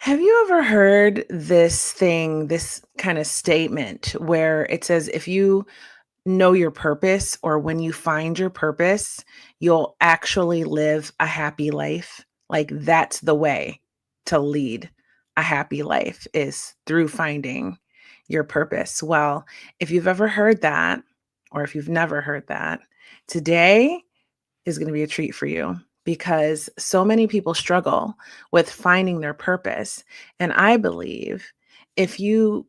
Have you ever heard this kind of statement where it says, if you know your purpose or when you find your purpose, you'll actually live a happy life? Like that's the way to lead a happy life is through finding your purpose. Well, if you've ever heard that, or if you've never heard that, today is going to be a treat for you because so many people struggle with finding their purpose. And I believe if you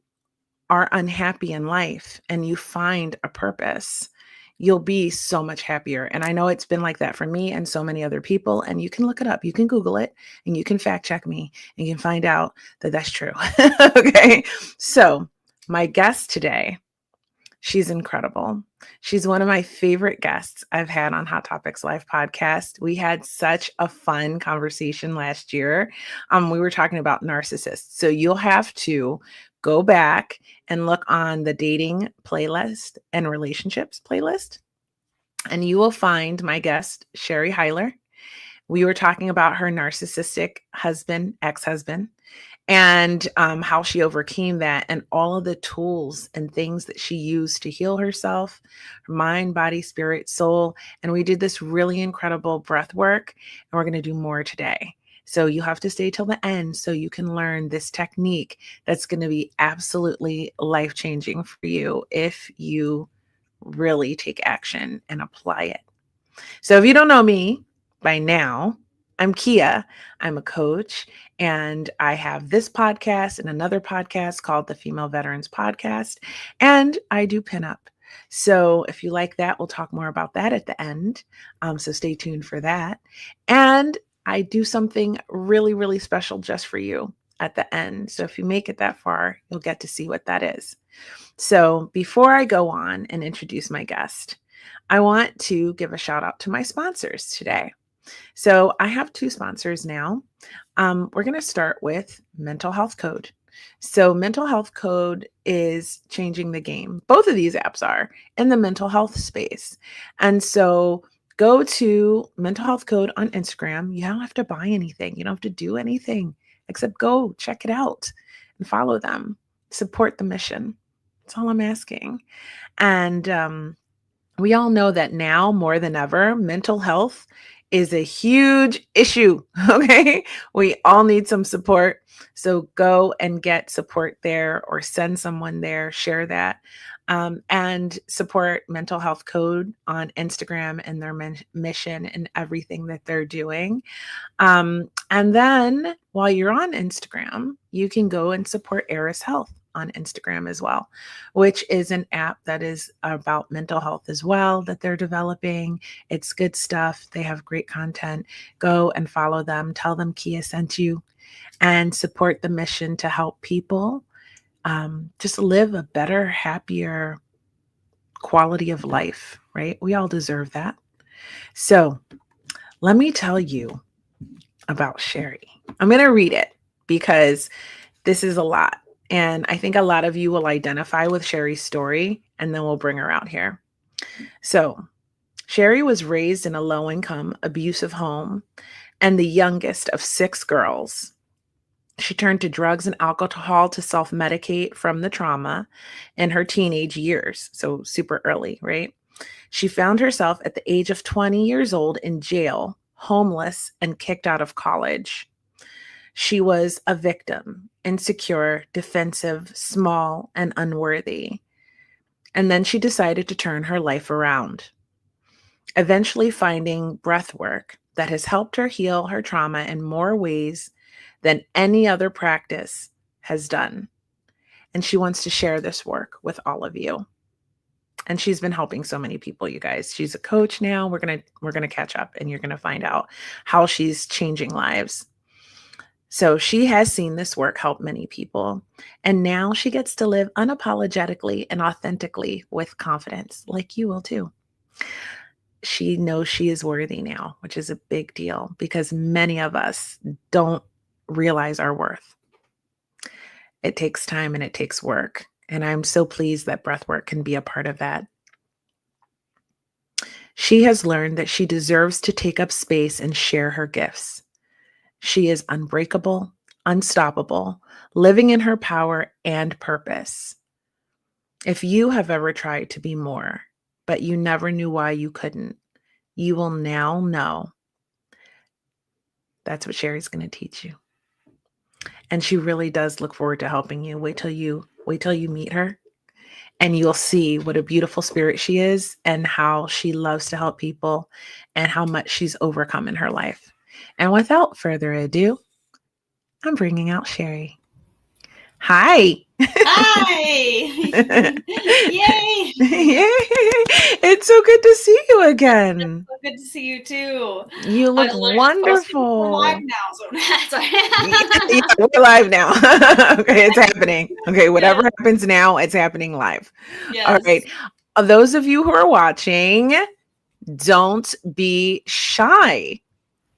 are unhappy in life and you find a purpose, you'll be so much happier. And I know it's been like that for me and so many other people. And you can look it up, you can Google it, and you can fact check me and you can find out that that's true. Okay. So, my guest today, she's incredible. She's one of my favorite guests I've had on Hot Topics Live podcast. We had such a fun conversation last year. We were talking about narcissists. So you'll have to go back and look on the dating playlist and relationships playlist, and you will find my guest, Sherri Hiler. We were talking about her narcissistic husband, ex-husband, and how she overcame that and all of the tools and things that she used to heal herself, her mind, body, spirit, soul. And we did this really incredible breath work, and we're going to do more today. So you have to stay till the end so you can learn this technique that's going to be absolutely life-changing for you if you really take action and apply it. So if you don't know me by now, I'm Kia. I'm a coach, and I have this podcast and another podcast called the Female Veterans Podcast, and I do pinup. So if you like that, we'll talk more about that at the end. So stay tuned for that. And I do something really, really special just for you at the end. So if you make it that far, you'll get to see what that is. So before I go on and introduce my guest, I want to give a shout out to my sponsors today. So I have two sponsors now. We're going to start with Mental Health Code. So Mental Health Code is changing the game. Both of these apps are in the mental health space. And so go to Mental Health Code on Instagram. You don't have to buy anything. You don't have to do anything except go check it out and follow them. Support the mission. That's all I'm asking. And we all know that now more than ever, mental health is a huge issue. Okay. We all need some support. So go and get support there or send someone there, share that, and support Mental Health Code on Instagram and their mission and everything that they're doing. And then while you're on Instagram, you can go and support Eris Health on Instagram as well, which is an app that is about mental health as well that they're developing. It's good stuff. They have great content. Go and follow them. Tell them Kia sent you and support the mission to help people just live a better, happier quality of life, right? We all deserve that. So let me tell you about Sherri. I'm going to read it because this is a lot. And I think a lot of you will identify with Sherri's story, and then we'll bring her out here. So Sherri was raised in a low-income, abusive home and the youngest of 6 girls. She turned to drugs and alcohol to self-medicate from the trauma in her teenage years. So super early, right? She found herself at the age of 20 years old in jail, homeless, and kicked out of college. She was a victim, insecure, defensive, small, and unworthy. And then she decided to turn her life around, eventually finding breathwork that has helped her heal her trauma in more ways than any other practice has done. And she wants to share this work with all of you. And she's been helping so many people, you guys. She's a coach now. We're going to catch up and you're going to find out how she's changing lives. So she has seen this work help many people, and now she gets to live unapologetically and authentically with confidence, like you will too. She knows she is worthy now, which is a big deal because many of us don't realize our worth. It takes time and it takes work, and I'm so pleased that breathwork can be a part of that. She has learned that she deserves to take up space and share her gifts. She is unbreakable, unstoppable, living in her power and purpose. If you have ever tried to be more, but you never knew why you couldn't, you will now know. That's what Sherri's going to teach you. And she really does look forward to helping you. Wait till you meet her, and you'll see what a beautiful spirit she is and how she loves to help people and how much she's overcome in her life. And without further ado, I'm bringing out Sherri. Hi. Hi! Yay! Yay. It's so good to see you again. So good to see you too. You look We're live wonderful. now, so sorry. Yeah, we're live now. Okay, it's happening. Okay, whatever Yes, happens now, it's happening live. All right. yes. Those of you who are watching, don't be shy.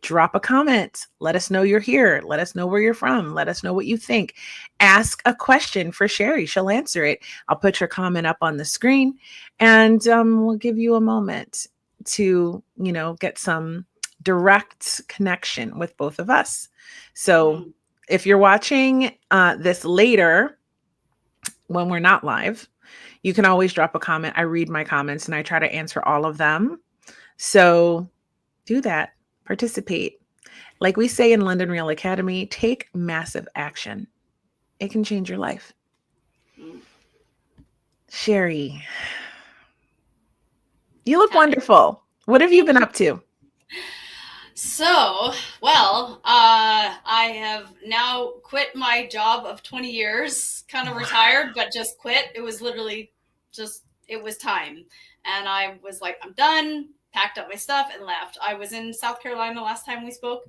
Drop a comment. Let us know you're here. Let us know where you're from. Let us know what you think. Ask a question for Sherri. She'll answer it. I'll put your comment up on the screen, and we'll give you a moment to, get some direct connection with both of us. So if you're watching this later, when we're not live, you can always drop a comment. I read my comments and I try to answer all of them. So do that. Participate. Like we say in London Real Academy, take massive action. It can change your life. Sherri, you look wonderful. What have you been up to? So, I have now quit my job of 20 years, kind of retired, but just quit. It was literally it was time. And I was like, I'm done, packed up my stuff and left. I was in South Carolina last time we spoke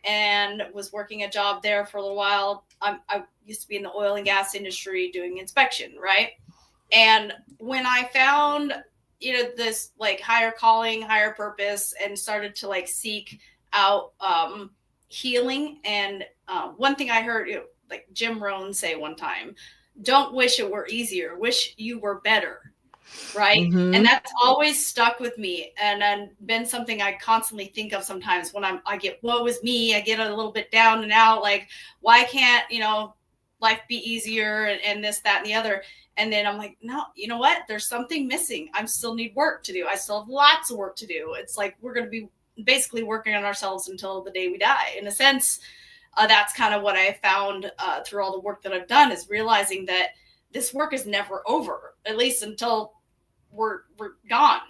and was working a job there for a little while. I used to be in the oil and gas industry doing inspection, right? And when I found, this like higher calling, higher purpose, and started to like seek out healing. And one thing I heard, like Jim Rohn say one time, don't wish it were easier, wish you were better. Right. Mm-hmm. And that's always stuck with me and been something I constantly think of sometimes when I get woe is me, I get a little bit down and out, like, why can't, life be easier and this, that, and the other. And then I'm like, no, you know what? There's something missing. I still need work to do. I still have lots of work to do. It's like we're going to be basically working on ourselves until the day we die. In a sense, that's kind of what I found through all the work that I've done, is realizing that this work is never over, at least until we're gone,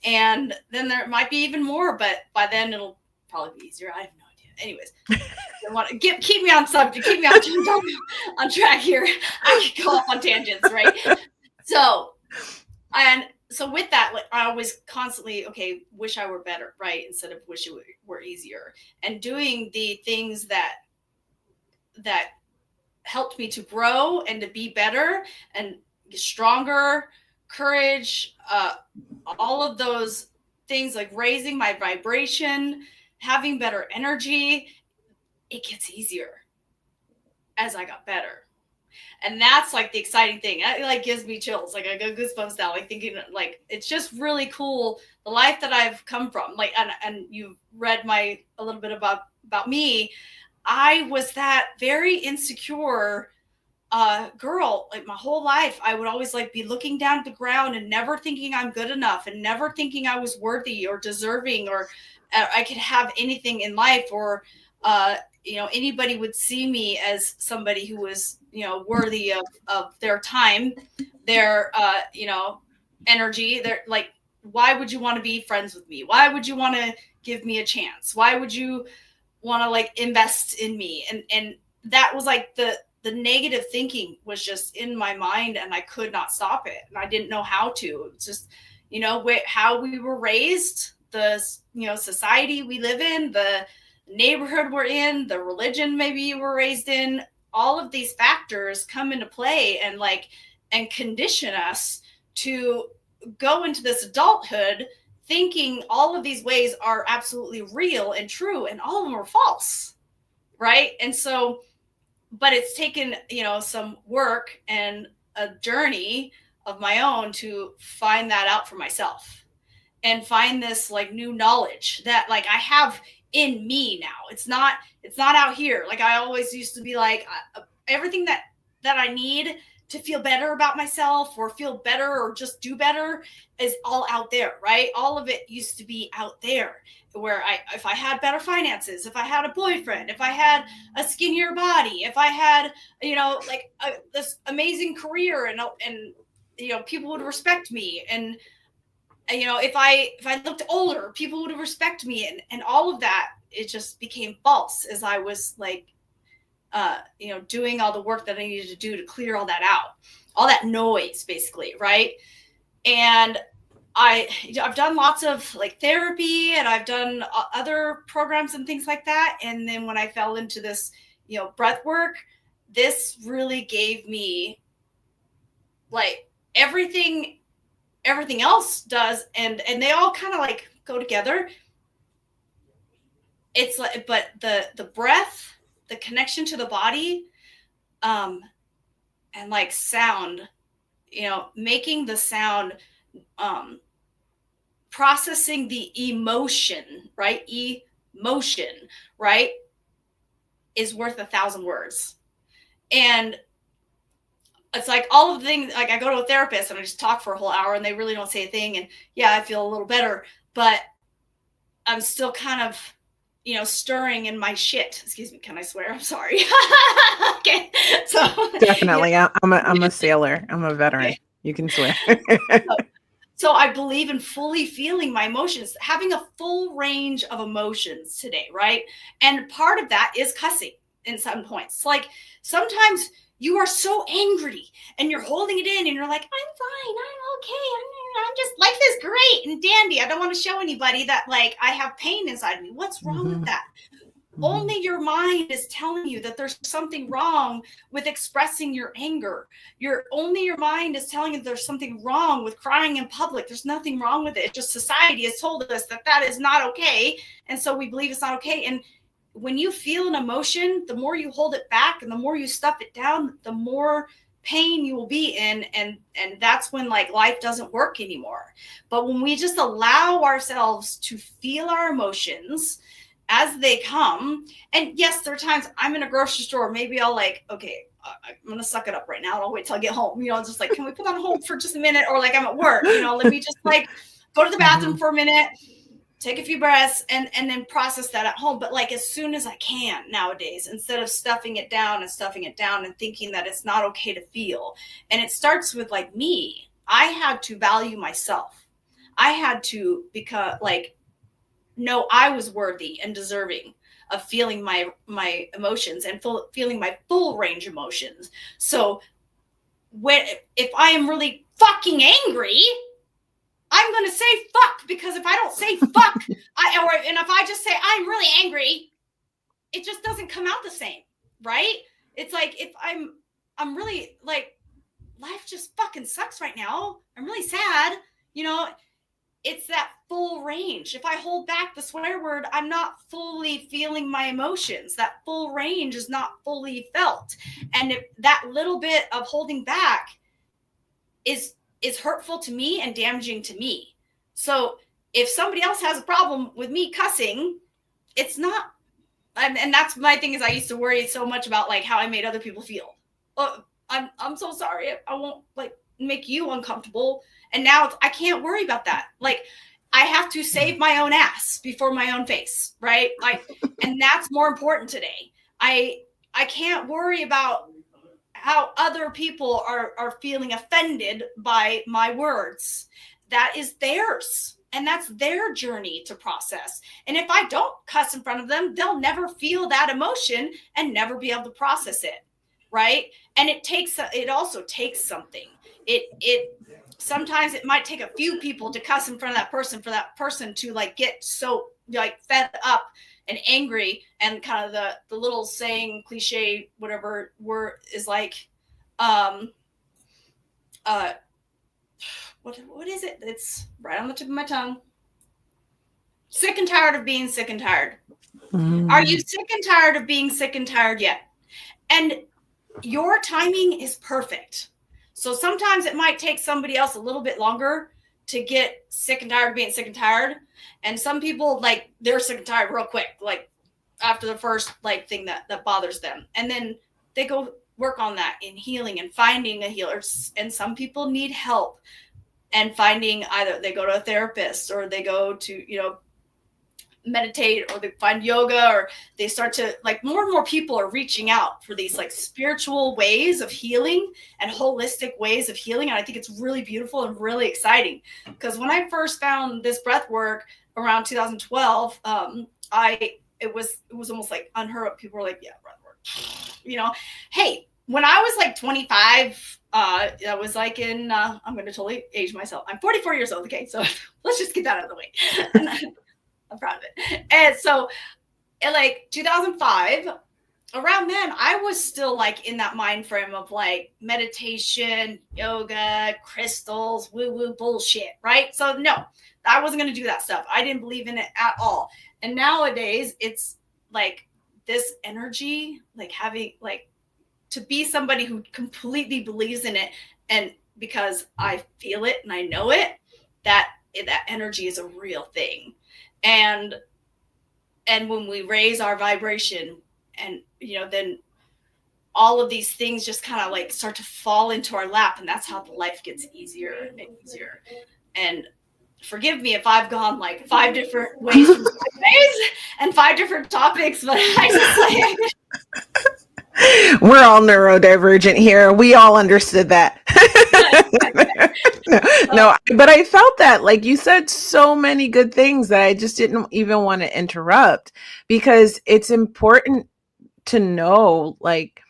and then there might be even more, but by then it'll probably be easier. I have no idea. Anyways, I want to keep me on subject, keep me on track here. I could go off on tangents, right? So with that, like, I always constantly, wish I were better, right? Instead of wish it were easier, and doing the things that helped me to grow and to be better and stronger, courage, all of those things, like raising my vibration, having better energy. It gets easier as I got better. And that's like the exciting thing. It like gives me chills. Like I go goosebumps now, like thinking, like, it's just really cool, the life that I've come from. Like, and you've read a little bit about me. I was that very insecure girl, like my whole life. I would always like be looking down at the ground and never thinking I'm good enough and never thinking I was worthy or deserving or I could have anything in life, or anybody would see me as somebody who was, worthy of their time, their energy. They're like, why would you want to be friends with me? Why would you want to give me a chance? Why would you want to like invest in me? And that was like the negative thinking was just in my mind, and I could not stop it. And I didn't know how to. It's just, how we were raised, the, society we live in, the neighborhood we're in, the religion maybe you were raised in, all of these factors come into play and condition us to go into this adulthood thinking all of these ways are absolutely real and true, and all of them are false. Right. And so, but it's taken, some work and a journey of my own to find that out for myself and find this like new knowledge that like I have in me now. It's not out here. Like I always used to be like, everything that I need to feel better about myself or feel better or just do better is all out there, right? All of it used to be out there, where if I had better finances, if I had a boyfriend, if I had a skinnier body, if I had, like this amazing career, and people would respect me, and if I looked older, people would respect me, and all of that, it just became false as I was like, doing all the work that I needed to do to clear all that out, all that noise, basically, right? And I've done lots of like therapy, and I've done other programs and things like that. And then when I fell into this, breath work, this really gave me like everything else does, and they all kind of like go together. It's like, but the breath, the connection to the body, and like sound, making the sound, processing the emotion, right? Emotion, right? Is worth 1,000 words. And it's like all of the things, like I go to a therapist and I just talk for a whole hour and they really don't say a thing. And yeah, I feel a little better, but I'm still kind of, stirring in my shit. Excuse me. Can I swear? I'm sorry. Okay. So Definitely. I'm a sailor. I'm a veteran. Okay. You can swear. So I believe in fully feeling my emotions, having a full range of emotions today, right? And part of that is cussing in some points. Like sometimes you are so angry and you're holding it in and you're like, I'm fine, I'm okay, I'm just, life is great and dandy. I don't want to show anybody that like I have pain inside of me. What's wrong with that? Only your mind is telling you that there's something wrong with expressing your anger. Your mind is telling you there's something wrong with crying in public. There's nothing wrong with it. It's just society has told us that is not okay. And so we believe it's not okay. And when you feel an emotion, the more you hold it back and the more you stuff it down, the more pain you will be in. And that's when like life doesn't work anymore. But when we just allow ourselves to feel our emotions as they come, and yes, there are times I'm in a grocery store, maybe I'll like, okay, I'm gonna suck it up right now and I'll wait till I get home, just like, can we put on hold for just a minute? Or like I'm at work, let me just like go to the bathroom for a minute, take a few breaths, and then process that at home. But like as soon as I can nowadays, instead of stuffing it down and thinking that it's not okay to feel. And it starts with like me. I had to value myself. I had to know I was worthy and deserving of feeling my emotions and feeling my full range of emotions. So if I am really fucking angry, I'm going to say fuck, because if I don't say fuck, and if I just say I'm really angry, it just doesn't come out the same, right? It's like if I'm really like, life just fucking sucks right now. I'm really sad, it's that full range. If I hold back the swear word, I'm not fully feeling my emotions. That full range is not fully felt. And if that little bit of holding back is hurtful to me and damaging to me. So if somebody else has a problem with me cussing, it's not, and that's my thing, is I used to worry so much about like how I made other people feel. Oh, I'm so sorry. I won't like make you uncomfortable. And now I can't worry about that. Like I have to save my own ass before my own face, right? Like, and that's more important today. I can't worry about how other people are feeling offended by my words. That is theirs. And that's their journey to process. And if I don't cuss in front of them, they'll never feel that emotion and never be able to process it. Right. And it also takes something. Sometimes it might take a few people to cuss in front of that person for that person to like get so like fed up and angry, and kind of the little saying, cliche, whatever word is like, what is it? It's right on the tip of my tongue. Sick and tired of being sick and tired. Are you sick and tired of being sick and tired yet? And your timing is perfect. So sometimes it might take somebody else a little bit longer to get sick and tired of being sick and tired. And some people, like, they're sick and tired real quick, like after the first like thing that bothers them. And then they go work on that in healing and finding a healer. And some people need help and finding, either they go to a therapist or they go to, meditate, or they find yoga, or they start to, like, more and more people are reaching out for these like spiritual ways of healing and holistic ways of healing. And I think it's really beautiful and really exciting, because when I first found this breath work around 2012, it was almost like unheard of. People were like, yeah, breath work, hey, when I was like 25, I was like in, I'm going to totally age myself. I'm 44 years old. Okay. So let's just get that out of the way. I'm proud of it. And so in like 2005, around then, I was still like in that mind frame of like meditation, yoga, crystals, woo-woo bullshit, right? So no, I wasn't going to do that stuff. I didn't believe in it at all. And nowadays, it's like this energy, like having, like, to be somebody who completely believes in it, and because I feel it and I know it, that energy is a real thing. And when we raise our vibration, and then all of these things just kind of like start to fall into our lap, and that's how the life gets easier and easier. And forgive me if I've gone like 5 different ways and 5 different topics, but I just we're all neurodivergent here. We all understood that. No, but I felt that, like you said, so many good things that I just didn't even want to interrupt, because it's important to know, like,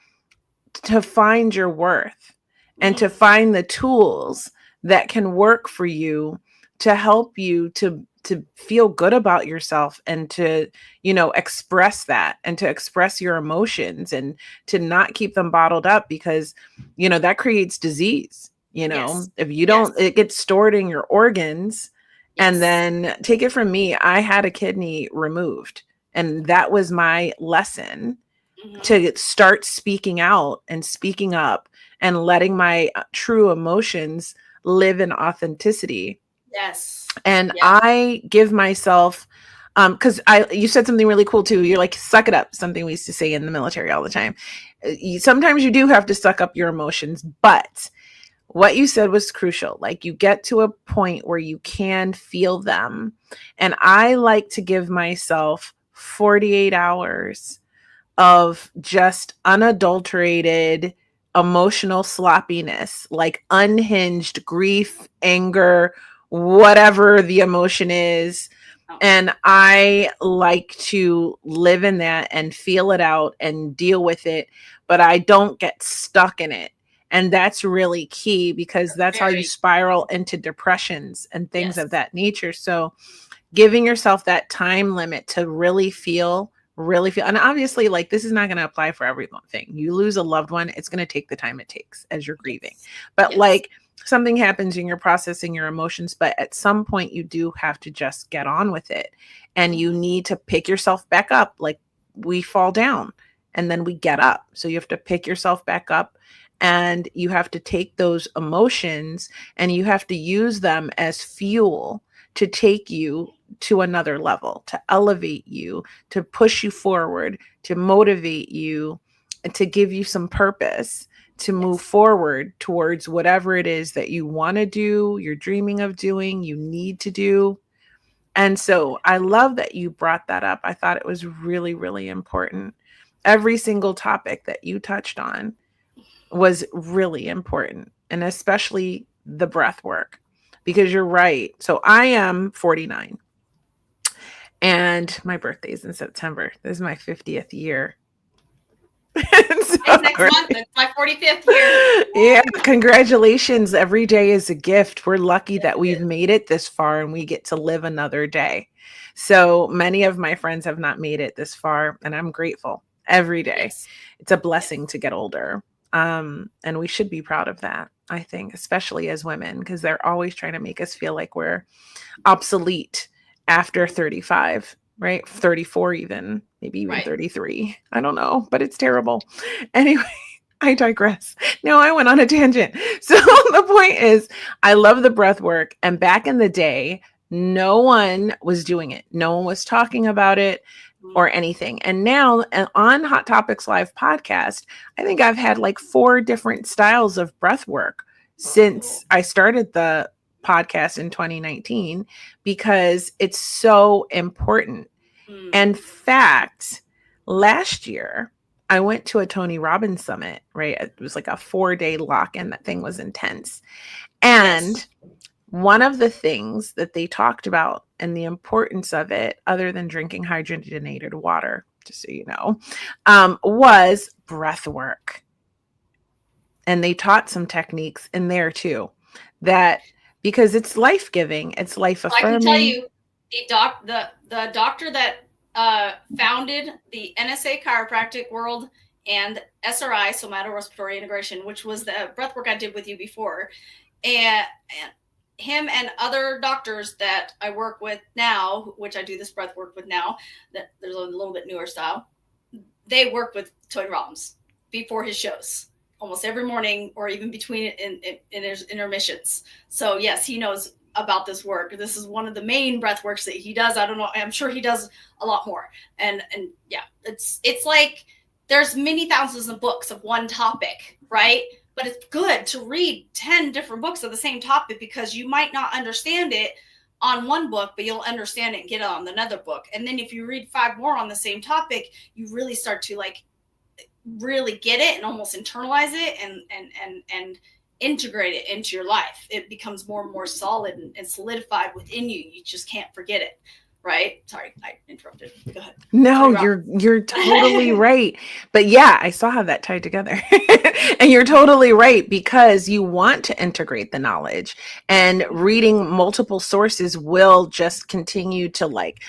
to find your worth and to find the tools that can work for you to help you to feel good about yourself, and to, express that, and to express your emotions, and to not keep them bottled up, because, that creates disease. If you don't, it gets stored in your organs. And then, take it from me, I had a kidney removed, and that was my lesson, to start speaking out and speaking up and letting my true emotions live in authenticity. Yes. And I give myself, because you said something really cool too. You're like, suck it up. Something we used to say in the military all the time. Sometimes you do have to suck up your emotions, but what you said was crucial. Like, you get to a point where you can feel them. And I like to give myself 48 hours of just unadulterated emotional sloppiness, like unhinged grief, anger, whatever the emotion is. And I like to live in that and feel it out and deal with it, but I don't get stuck in it. And that's really key, because that's how you spiral into depressions and things of that nature. So giving yourself that time limit to really feel, and obviously, like, this is not going to apply for everything. You lose a loved one, it's going to take the time it takes as you're grieving. But like, something happens and you're processing your emotions, but at some point you do have to just get on with it, and you need to pick yourself back up. Like, we fall down and then we get up. So you have to pick yourself back up, and you have to take those emotions and you have to use them as fuel to take you to another level, to elevate you, to push you forward, to motivate you, and to give you some purpose to move forward towards whatever it is that you want to do, you're dreaming of doing, you need to do. And so I love that you brought that up. I thought it was really, really important. Every single topic that you touched on was really important, and especially the breath work, because you're right. So I am 49 and my birthday is in September. This is my 50th year. So, next month, it's my 45th year. Yeah, congratulations. Every day is a gift. We're lucky that we've made it this far and we get to live another day. So many of my friends have not made it this far, and I'm grateful every day. It's a blessing to get older. And we should be proud of that, I think, especially as women, because they're always trying to make us feel like we're obsolete after 35, right? 34 even, maybe even 33. I don't know, but it's terrible. Anyway, I digress. No, I went on a tangent. So the point is, I love the breath work. And back in the day, no one was doing it. No one was talking about it Mm. or anything. And now on Hot Topics Live podcast, I think I've had like 4 different styles of breath work since I started the podcast in 2019 because it's so important. Mm. In fact, last year, I went to a Tony Robbins summit, right? It was like a 4-day lock in. That thing was intense. And Yes. one of the things that they talked about and the importance of it, other than drinking hydrogenated water, just so you know, was breath work. And they taught some techniques in there too, that because it's life giving, it's life I can tell affirming. you, the doctor that founded the NSA chiropractic world and SRI, somato respiratory integration, which was the breath work I did with you before, and him and other doctors that I work with now, which I do this breath work with now, that there's a little bit newer style. They work with Tony Robbins before his shows, almost every morning, or even between in his intermissions. So yes, he knows about this work. This is one of the main breath works that he does. I don't know. I'm sure he does a lot more. And yeah, it's like there's many thousands of books of one topic, right? But it's good to read 10 different books of the same topic because you might not understand it on one book, but you'll understand it and get it on another book. And then if you read 5 more on the same topic, you really start to like really get it and almost internalize it and integrate it into your life. It becomes more and more solid and solidified within you. You just can't forget it. Right? Sorry, I interrupted. Go ahead. No, you're totally right. But yeah, I saw how that tied together. And you're totally right because you want to integrate the knowledge and reading multiple sources will just continue to like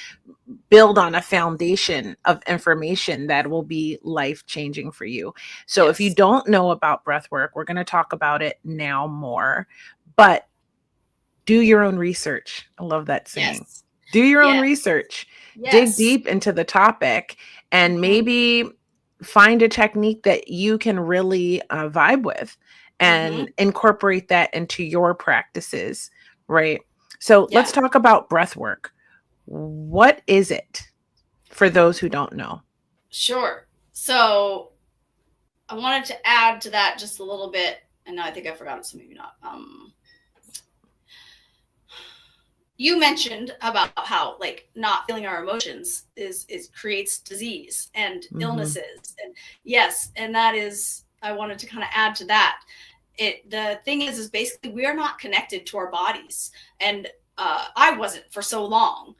build on a foundation of information that will be life changing for you. So if you Yes. don't know about breath work, we're going to talk about it now more. But do your own research. I love that saying. Yes. Do your own Yes. research. Dig Yes. deep into the topic and Mm-hmm. maybe find a technique that you can really vibe with Mm-hmm. and incorporate that into your practices, right? So let's Yeah. talk about breath work. What is it for those who don't know? Sure. So I wanted to add to that just a little bit, and now I think I forgot it, so maybe not. You mentioned about how like not feeling our emotions is creates disease and Mm-hmm. illnesses, and yes, and that is, I wanted to kind of add to that. The thing is basically we are not connected to our bodies, and I wasn't for so long.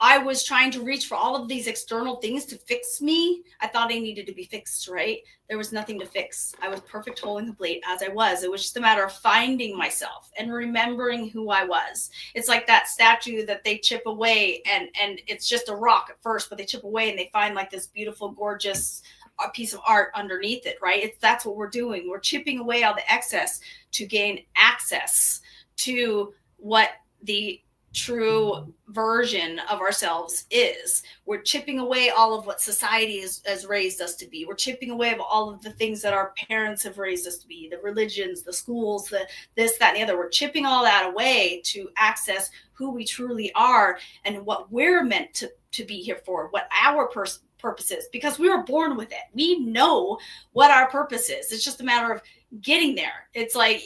I was trying to reach for all of these external things to fix me. I thought I needed to be fixed, right? There was nothing to fix. I was perfect, whole, and complete as I was. It was just a matter of finding myself and remembering who I was. It's like that statue that they chip away, and it's just a rock at first, but they chip away and they find like this beautiful, gorgeous piece of art underneath it, right? That's what we're doing. We're chipping away all the excess to gain access to what the true version of ourselves is. We're chipping away all of what society has raised us to be. We're chipping away of all of the things that our parents have raised us to be, the religions, the schools, the this, that, and the other. We're chipping all that away to access who we truly are and what we're meant to be here for, what our purpose is, because we were born with it. We know what our purpose is. It's just a matter of getting there. It's like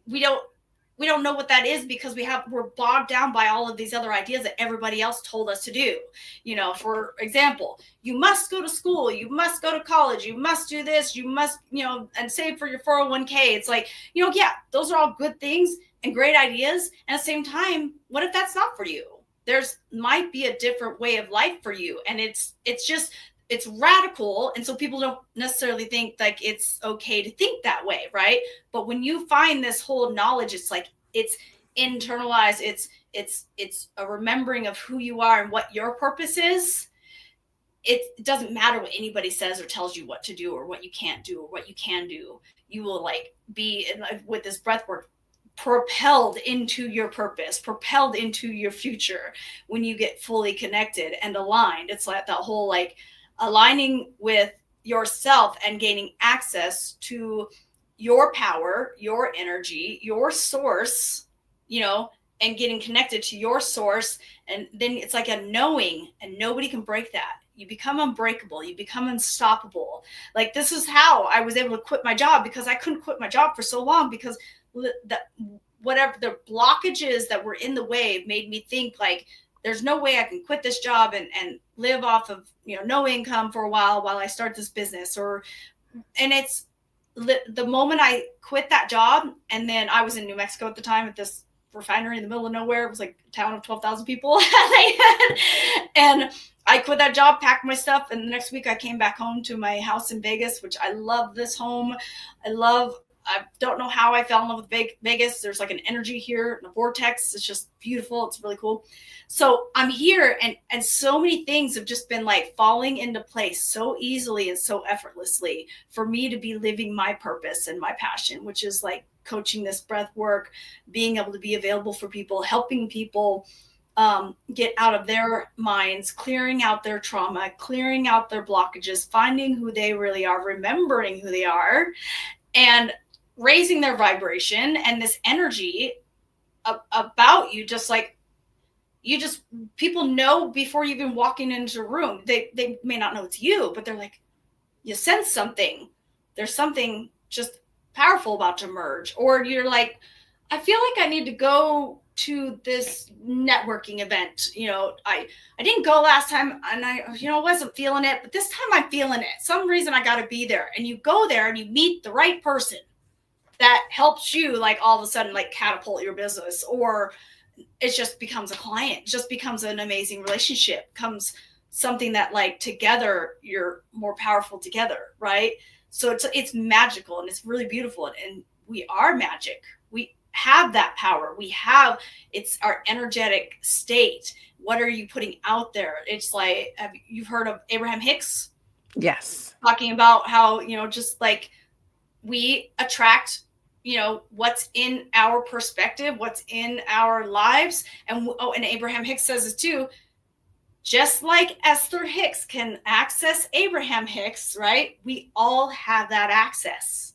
we don't know what that is because we're bogged down by all of these other ideas that everybody else told us to do. You know, for example, you must go to school, you must go to college, you must do this, you must, and save for your 401k. It's like, yeah, those are all good things and great ideas. And at the same time, what if that's not for you? There's might be a different way of life for you. And it's radical. And so people don't necessarily think like it's okay to think that way. Right. But when you find this whole knowledge, it's like, it's internalized. It's a remembering of who you are and what your purpose is. It doesn't matter what anybody says or tells you what to do or what you can't do or what you can do. You will like be with this breath work propelled into your purpose, propelled into your future when you get fully connected and aligned. It's like that whole like aligning with yourself and gaining access to your power, your energy, your source, you know, and getting connected to your source. And then it's like a knowing, and nobody can break that. You become unbreakable. You become unstoppable. Like, this is how I was able to quit my job, because I couldn't quit my job for so long, because whatever the blockages that were in the way made me think like, there's no way I can quit this job and live off of, you know, no income for a while I start this business. And it's the moment I quit that job, and then I was in New Mexico at the time at this refinery in the middle of nowhere. It was like a town of 12,000 people. And I quit that job, packed my stuff, and the next week I came back home to my house in Vegas, which I love this home. I don't know how I fell in love with Vegas. There's like an energy here, a vortex. It's just beautiful. It's really cool. So I'm here, and so many things have just been like falling into place so easily and so effortlessly for me to be living my purpose and my passion, which is like coaching this breath work, being able to be available for people, helping people get out of their minds, clearing out their trauma, clearing out their blockages, finding who they really are, remembering who they are, and raising their vibration and this energy about you. Just like, people know before you even walking into a room. They may not know it's you, but they're like, you sense something. There's something just powerful about to emerge. Or you're like, I feel like I need to go to this networking event. You know, I didn't go last time, and I wasn't feeling it, but this time I'm feeling it. Some reason I got to be there. And you go there and you meet the right person that helps you, like, all of a sudden, like, catapult your business. Or it just becomes a client, it just becomes an amazing relationship, comes something that, like, together you're more powerful together, right? So it's magical, and it's really beautiful, and we are magic. We have that power. It's our energetic state. What are you putting out there? It's like, you've heard of Abraham Hicks? Yes. Talking about how, just like, we attract, what's in our perspective, what's in our lives. And Abraham Hicks says it too. Just like Esther Hicks can access Abraham Hicks, right? We all have that access.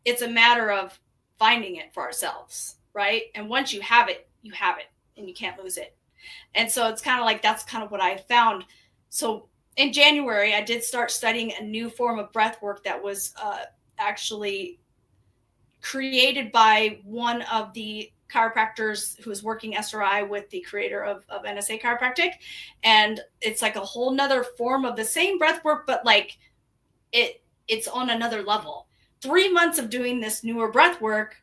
It's a matter of finding it for ourselves, right? And once you have it, and you can't lose it. And so it's kind of like, that's kind of what I found. So in January, I did start studying a new form of breath work that was actually created by one of the chiropractors who was working SRI with the creator of NSA chiropractic. And it's like a whole nother form of the same breath work, but like it's on another level. 3 months of doing this newer breath work,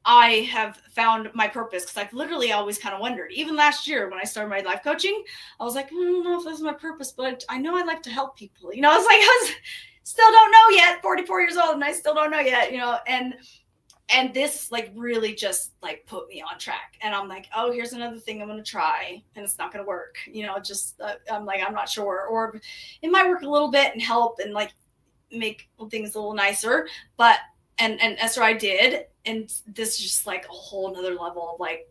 I have found my purpose, because I've literally always kind of wondered. Even last year when I started my life coaching, I was like, I don't know if this is my purpose, but I know I like to help people. I was like, I still don't know yet, 44 years old, and I still don't know yet, and this like really just like put me on track. And I'm like, oh, here's another thing I'm going to try, and it's not going to work. I'm like, I'm not sure, or it might work a little bit and help and like make things a little nicer, but and SRI did. And this is just like a whole nother level of like,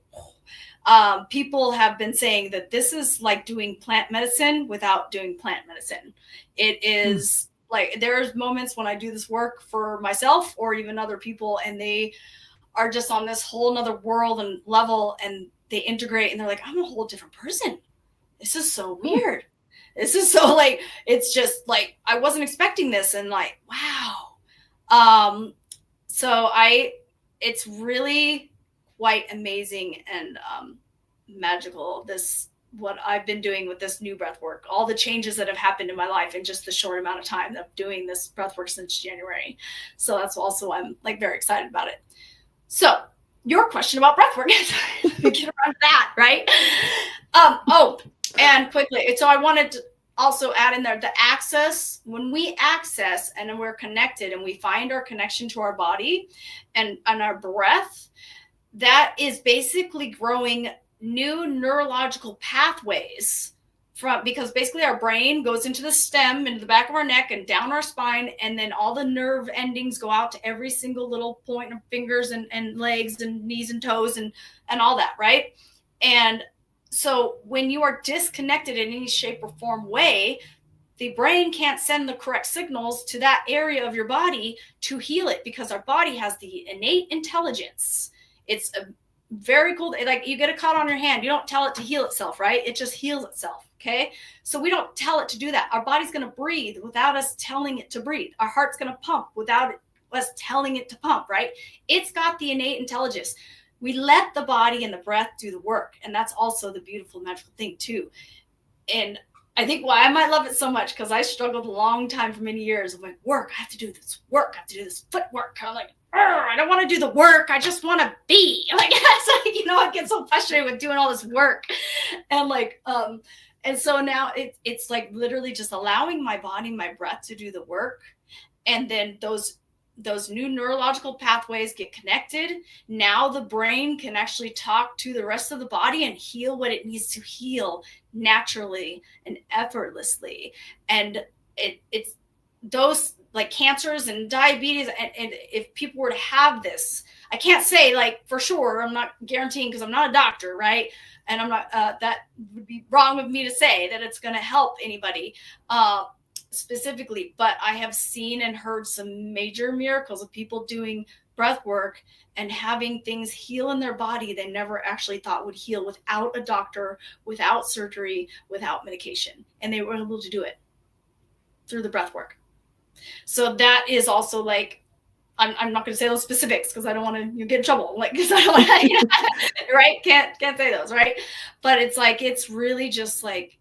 people have been saying that this is like doing plant medicine without doing plant medicine. It is like, there's moments when I do this work for myself or even other people, and they are just on this whole nother world and level, and they integrate, and they're like, I'm a whole different person. This is so weird. This is so like, it's just like, I wasn't expecting this, and like, wow. So it's really quite amazing and magical, what I've been doing with this new breath work, all the changes that have happened in my life in just the short amount of time of doing this breath work since January. So that's also, I'm like very excited about it. So your question about breath work, we get around that, right? And quickly, so I wanted to also add in there the access. When we access and we're connected and we find our connection to our body and our breath, that is basically growing new neurological pathways because basically our brain goes into the stem, into the back of our neck and down our spine, and then all the nerve endings go out to every single little point of fingers and legs and knees and toes and all that, right? And so when you are disconnected in any shape or form way, the brain can't send the correct signals to that area of your body to heal it, because our body has the innate intelligence. It's a very cool, like you get a cut on your hand, you don't tell it to heal itself, right? It just heals itself. Okay, so we don't tell it to do that. Our body's going to breathe without us telling it to breathe. Our heart's going to pump without us telling it to pump, right? It's got the innate intelligence. We let the body and the breath do the work, and that's also the beautiful, magical thing too. And I think why I might love it so much, because I struggled a long time for many years. I'm like, work, I have to do this work, I have to do this footwork. I'm like, I don't want to do the work, I just want to be. Like, I get so frustrated with doing all this work. And like, and so now it's like literally just allowing my body, my breath to do the work. And then those new neurological pathways get connected. Now the brain can actually talk to the rest of the body and heal what it needs to heal naturally and effortlessly. And it's those like cancers and diabetes. And if people were to have this, I can't say like for sure, I'm not guaranteeing because I'm not a doctor, right? And I'm not, that would be wrong of me to say that it's going to help anybody specifically, but I have seen and heard some major miracles of people doing breath work and having things heal in their body they never actually thought would heal without a doctor, without surgery, without medication. And they were able to do it through the breath work. So that is also like, I'm not going to say those specifics because I don't want to get in trouble. Like, because I don't want to, right? Can't say those, right? But it's like, it's really just like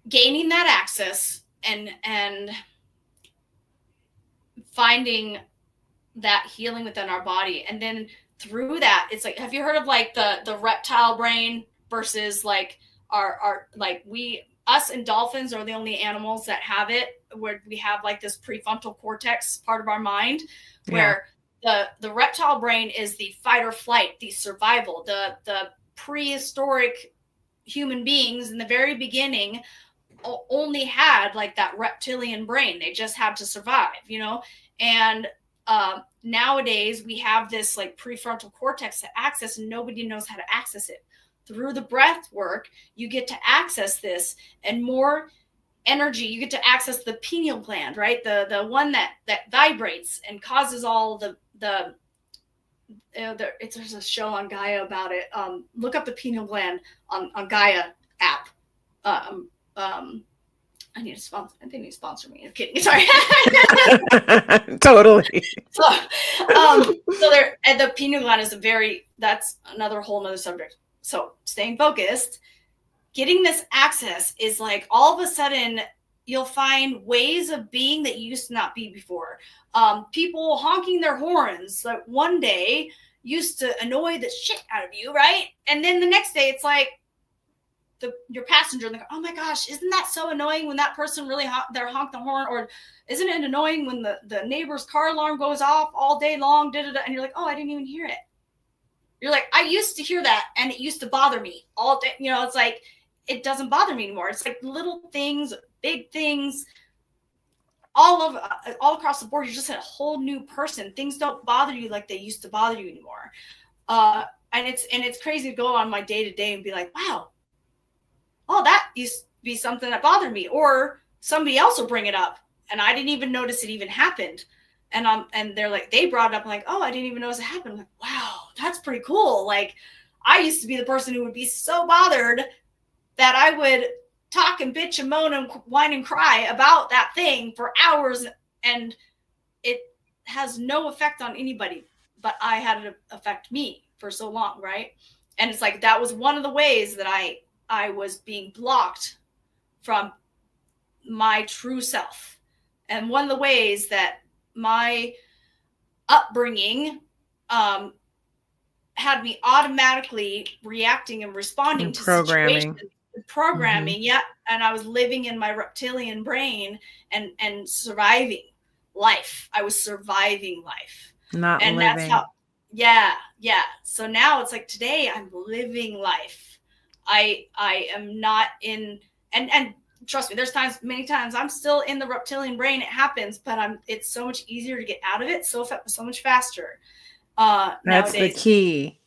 gaining that access and finding that healing within our body. And then through that, it's like, have you heard of like the reptile brain versus like our like us and dolphins are the only animals that have it, where we have like this prefrontal cortex part of our mind, where the reptile brain is the fight or flight, the survival, the prehistoric human beings in the very beginning only had like that reptilian brain. They just had to survive, and nowadays we have this like prefrontal cortex to access, and nobody knows how to access it. Through the breath work, you get to access this and more energy. You get to access the pineal gland, right? The one that vibrates and causes all there's a show on Gaia about it. Look up the pineal gland on Gaia app. I need a sponsor. I think they need to sponsor me. I'm kidding. Sorry. Totally. So there, and the pineal gland is that's another whole nother subject. So staying focused, getting this access is like all of a sudden you'll find ways of being that you used to not be before. People honking their horns that one day used to annoy the shit out of you, right? And then the next day it's like your passenger, and they go, oh my gosh, isn't that so annoying when that person really honk the horn? Or isn't it annoying when the neighbor's car alarm goes off all day long, and you're like, oh, I didn't even hear it. You're like, I used to hear that and it used to bother me all day. It's like, it doesn't bother me anymore. It's like little things, big things, all across the board. You're just a whole new person. Things don't bother you like they used to bother you anymore. And it's crazy to go on my day to day and be like, wow, oh, that used to be something that bothered me. Or somebody else will bring it up and I didn't even notice it even happened. And they're like, they brought it up, I'm like, oh, I didn't even notice it happened. I'm like, wow, that's pretty cool. Like, I used to be the person who would be so bothered that I would talk and bitch and moan and whine and cry about that thing for hours, and it has no effect on anybody, but I had it affect me for so long, right? And it's like, that was one of the ways that I was being blocked from my true self. And one of the ways that my upbringing had me automatically reacting and responding to situations, programming, yeah. And I was living in my reptilian brain and surviving life. I was surviving life, not and living. That's how. Yeah. So now it's like, today I'm living life. I am not in, and trust me, there's many times I'm still in the reptilian brain. It happens, but it's so much easier to get out of it so much faster. That's nowadays. the key.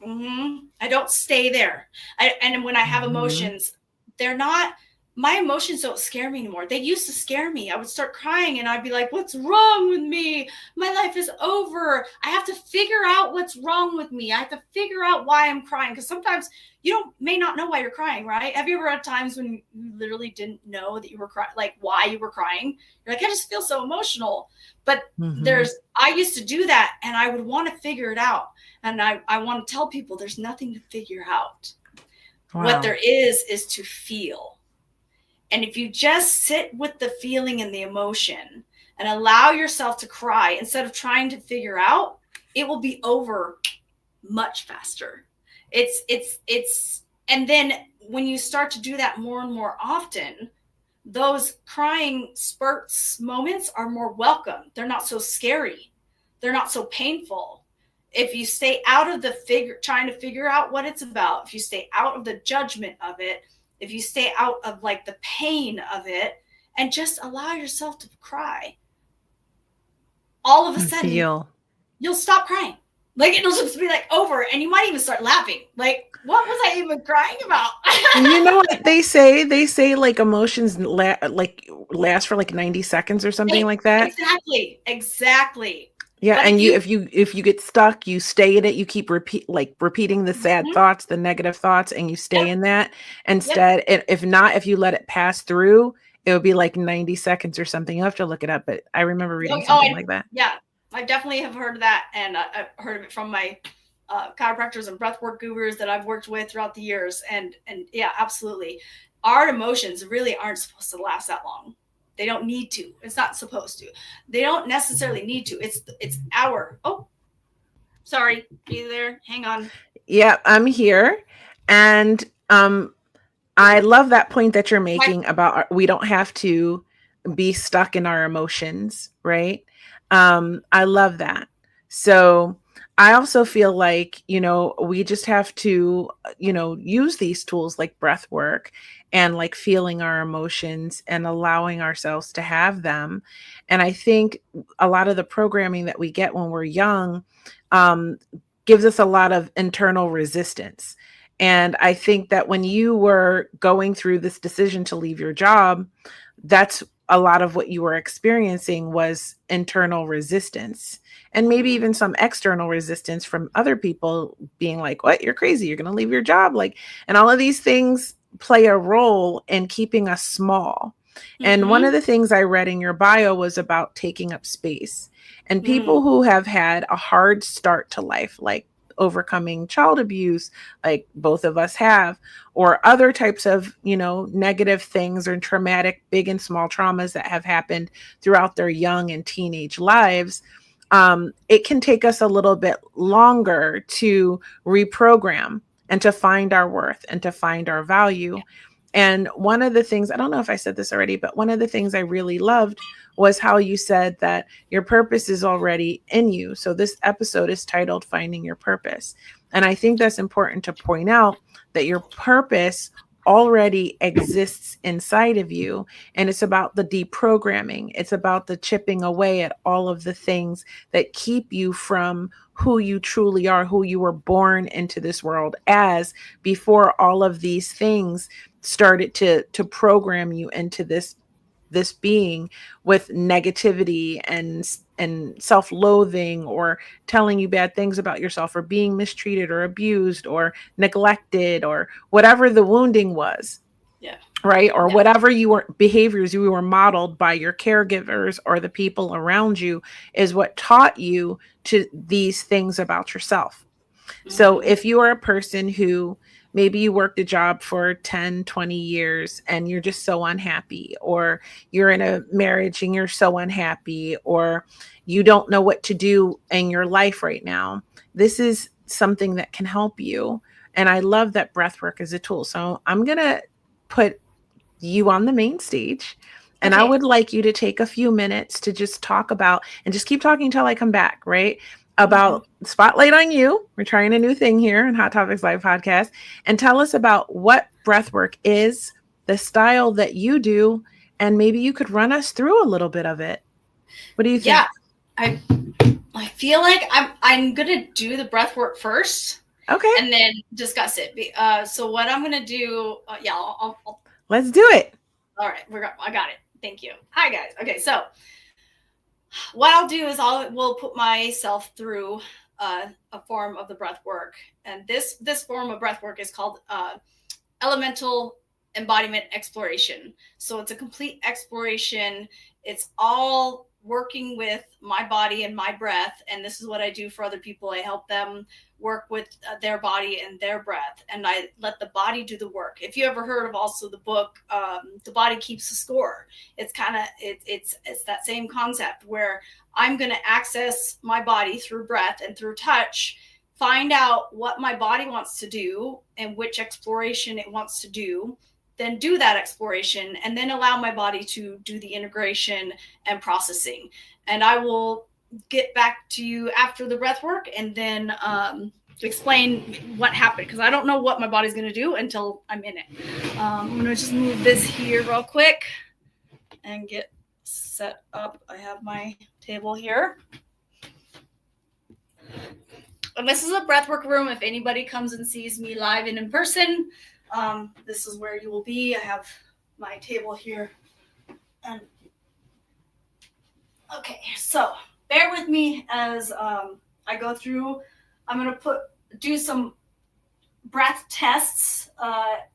I don't stay there. And when I have emotions, they're not my emotions don't scare me anymore. They used to scare me. I would start crying and I'd be like, what's wrong with me? My life is over. I have to figure out what's wrong with me. I have to figure out why I'm crying. Because sometimes may not know why you're crying, right? Have you ever had times when you literally didn't know that you were crying, like why you were crying? You're like, I just feel so emotional. But Mm-hmm. I used to do that and I would want to figure it out. And I want to tell people there's nothing to figure out. What Wow. there is to feel. And if you just sit with the feeling and the emotion and allow yourself to cry instead of trying to figure out, it will be over much faster. And then when you start to do that more and more often, those crying spurts moments are more welcome. They're not so scary. They're not so painful. If you stay out of trying to figure out what it's about, if you stay out of the judgment of it, if you stay out of like the pain of it and just allow yourself to cry, all of a And sudden feel. you'll stop crying. Like it'll just be like over and you might even start laughing. Like, what was I even crying about? You know what they say? They say like emotions last for like 90 seconds or something like that. Exactly. Yeah, But and if you if you get stuck, you stay in it, you keep repeating the sad Mhm. thoughts, the negative thoughts, and you stay Yep, in that. yep. Instead, if not, if you let it pass through, it would be like 90 seconds or something. You have to look it up, but I remember reading something like that. Yeah, I definitely have heard of that, and I've heard of it from my chiropractors and breathwork gurus that I've worked with throughout the years. And yeah, absolutely, our emotions really aren't supposed to last that long. They don't need to. It's not supposed to. They don't necessarily need to. It's our. Oh, sorry, are you there? Hang on. Yeah, I'm here. And I love that point that you're My making about we don't have to be stuck in our emotions, right? I love that. So I also feel like, we just have to, use these tools like breath work and like feeling our emotions and allowing ourselves to have them. And I think a lot of the programming that we get when we're young um, gives us a lot of internal resistance. And I think that when you were going through this decision to leave your job, that's a lot of what you were experiencing was internal resistance and maybe Mhm. even some external resistance from other people being like, what, you're crazy, you're going to leave your job, like, and all of these things play a role in keeping us small. And one of Mhm. the things I read in your bio was about taking up space, and Mm. people who have had a hard start to life, like overcoming child abuse, like both of us have, or other types of, negative things or traumatic big and small traumas that have happened throughout their young and teenage lives. It can take us a little bit longer to reprogram and to find our worth and to find our value. And one of the things, I don't know if I said this already, but one of the things I really loved was how you said that your purpose is already in you. So this episode is titled Finding Your Purpose. And I think that's important to point out that your purpose already exists inside of you. And it's about the deprogramming, it's about the chipping away at all of the things that keep you from who you truly are, who you were born into this world as, before all of these things started to program you into this being with negativity and self-loathing, or telling you bad things about yourself, or being mistreated or abused or neglected, or whatever the wounding was, Yeah. right? Or Yeah. whatever you were behaviors you were modeled by your caregivers or the people around you is what taught you to these things about yourself. So Mhm. if you are a person who maybe you worked a job for 10, 20 years and you're just so unhappy, or you're in a marriage and you're so unhappy, or you don't know what to do in your life right now, this is something that can help you. And I love that breath work is a tool. So I'm going to put you on the main stage. And I Okay. would like you to take a few minutes to just talk about, and just keep talking until I come back, right? Mhm. About spotlight on you. We're trying a new thing here in Hot Topics Live podcast. And tell us about what breathwork is, the style that you do, and maybe you could run us through a little bit of it. What do you Yeah. think? I I feel like I'm gonna do the breath work first Okay, and then discuss it. So what I'm gonna do, yeah, let's do it. All right, I got it. Thank you. Hi guys. Okay, so what I'll do is we'll put myself through a form of the breath work, and this form of breath work is called elemental embodiment exploration. So it's a complete exploration. It's all working with my body and my breath. And this is what I do for other people. I help them work with their body and their breath, and I let the body do the work. If you ever heard of also the book The Body Keeps the Score, it's kind of it's that same concept where I'm going to access my body through breath and through touch, find out what my body wants to do and which exploration it wants to do, then do that exploration, and then allow my body to do the integration and processing. And I will get back to you after the breath work and then explain what happened, because I don't know what my body's going to do until I'm in it. I'm going to just move this here real quick and get set up. I have my table here. And this is a breathwork room. If anybody comes and sees me live and in person, this is where you will be. I have my table here. And okay, so bear with me as I go through. I'm going to do some breath tests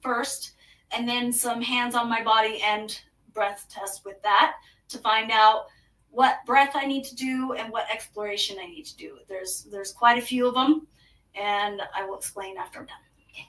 first, and then some hands on my body and breath test with that to find out what breath I need to do and what exploration I need to do. There's quite a few of them, and I will explain after I'm done. Okay.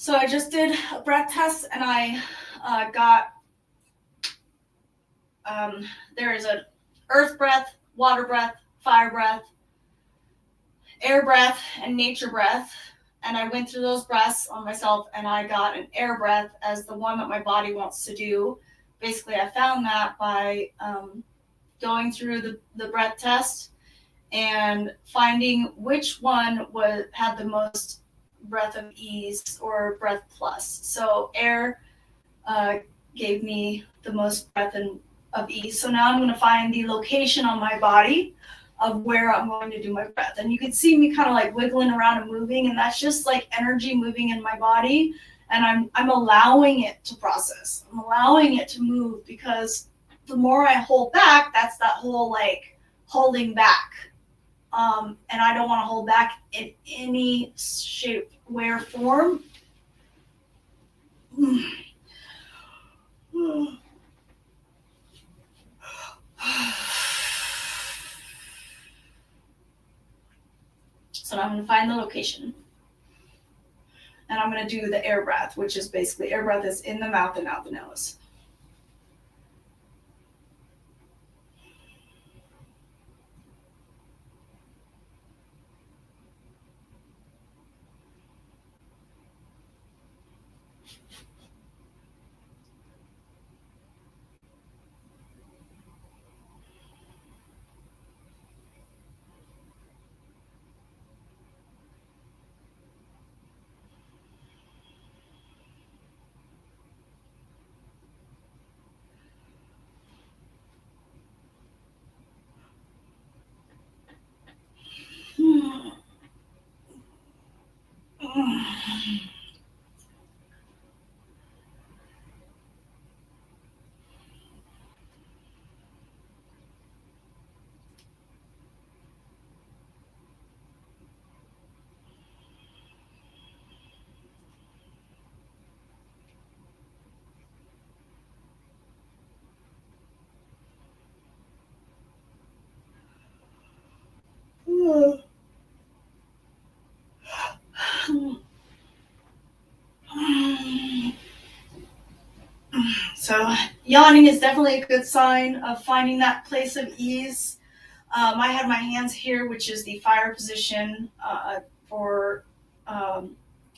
So I just did a breath test, and I got there is an earth breath, water breath, fire breath, air breath, and nature breath. And I went through those breaths on myself, and I got an air breath as the one that my body wants to do. Basically, I found that by going through the breath test and finding which one had the most breath of ease or breath plus. So air gave me the most breath of ease. So now I'm going to find the location on my body of where I'm going to do my breath. And you can see me kind of like wiggling around and moving, and that's just like energy moving in my body. And I'm allowing it to process. I'm allowing it to move, because the more I hold back, that's that whole like holding back. And I don't want to hold back in any shape, way, or form. So now I'm going to find the location. And I'm going to do the air breath, which is basically air breath is in the mouth and out the nose. So yawning is definitely a good sign of finding that place of ease. I had my hands here, which is the fire position for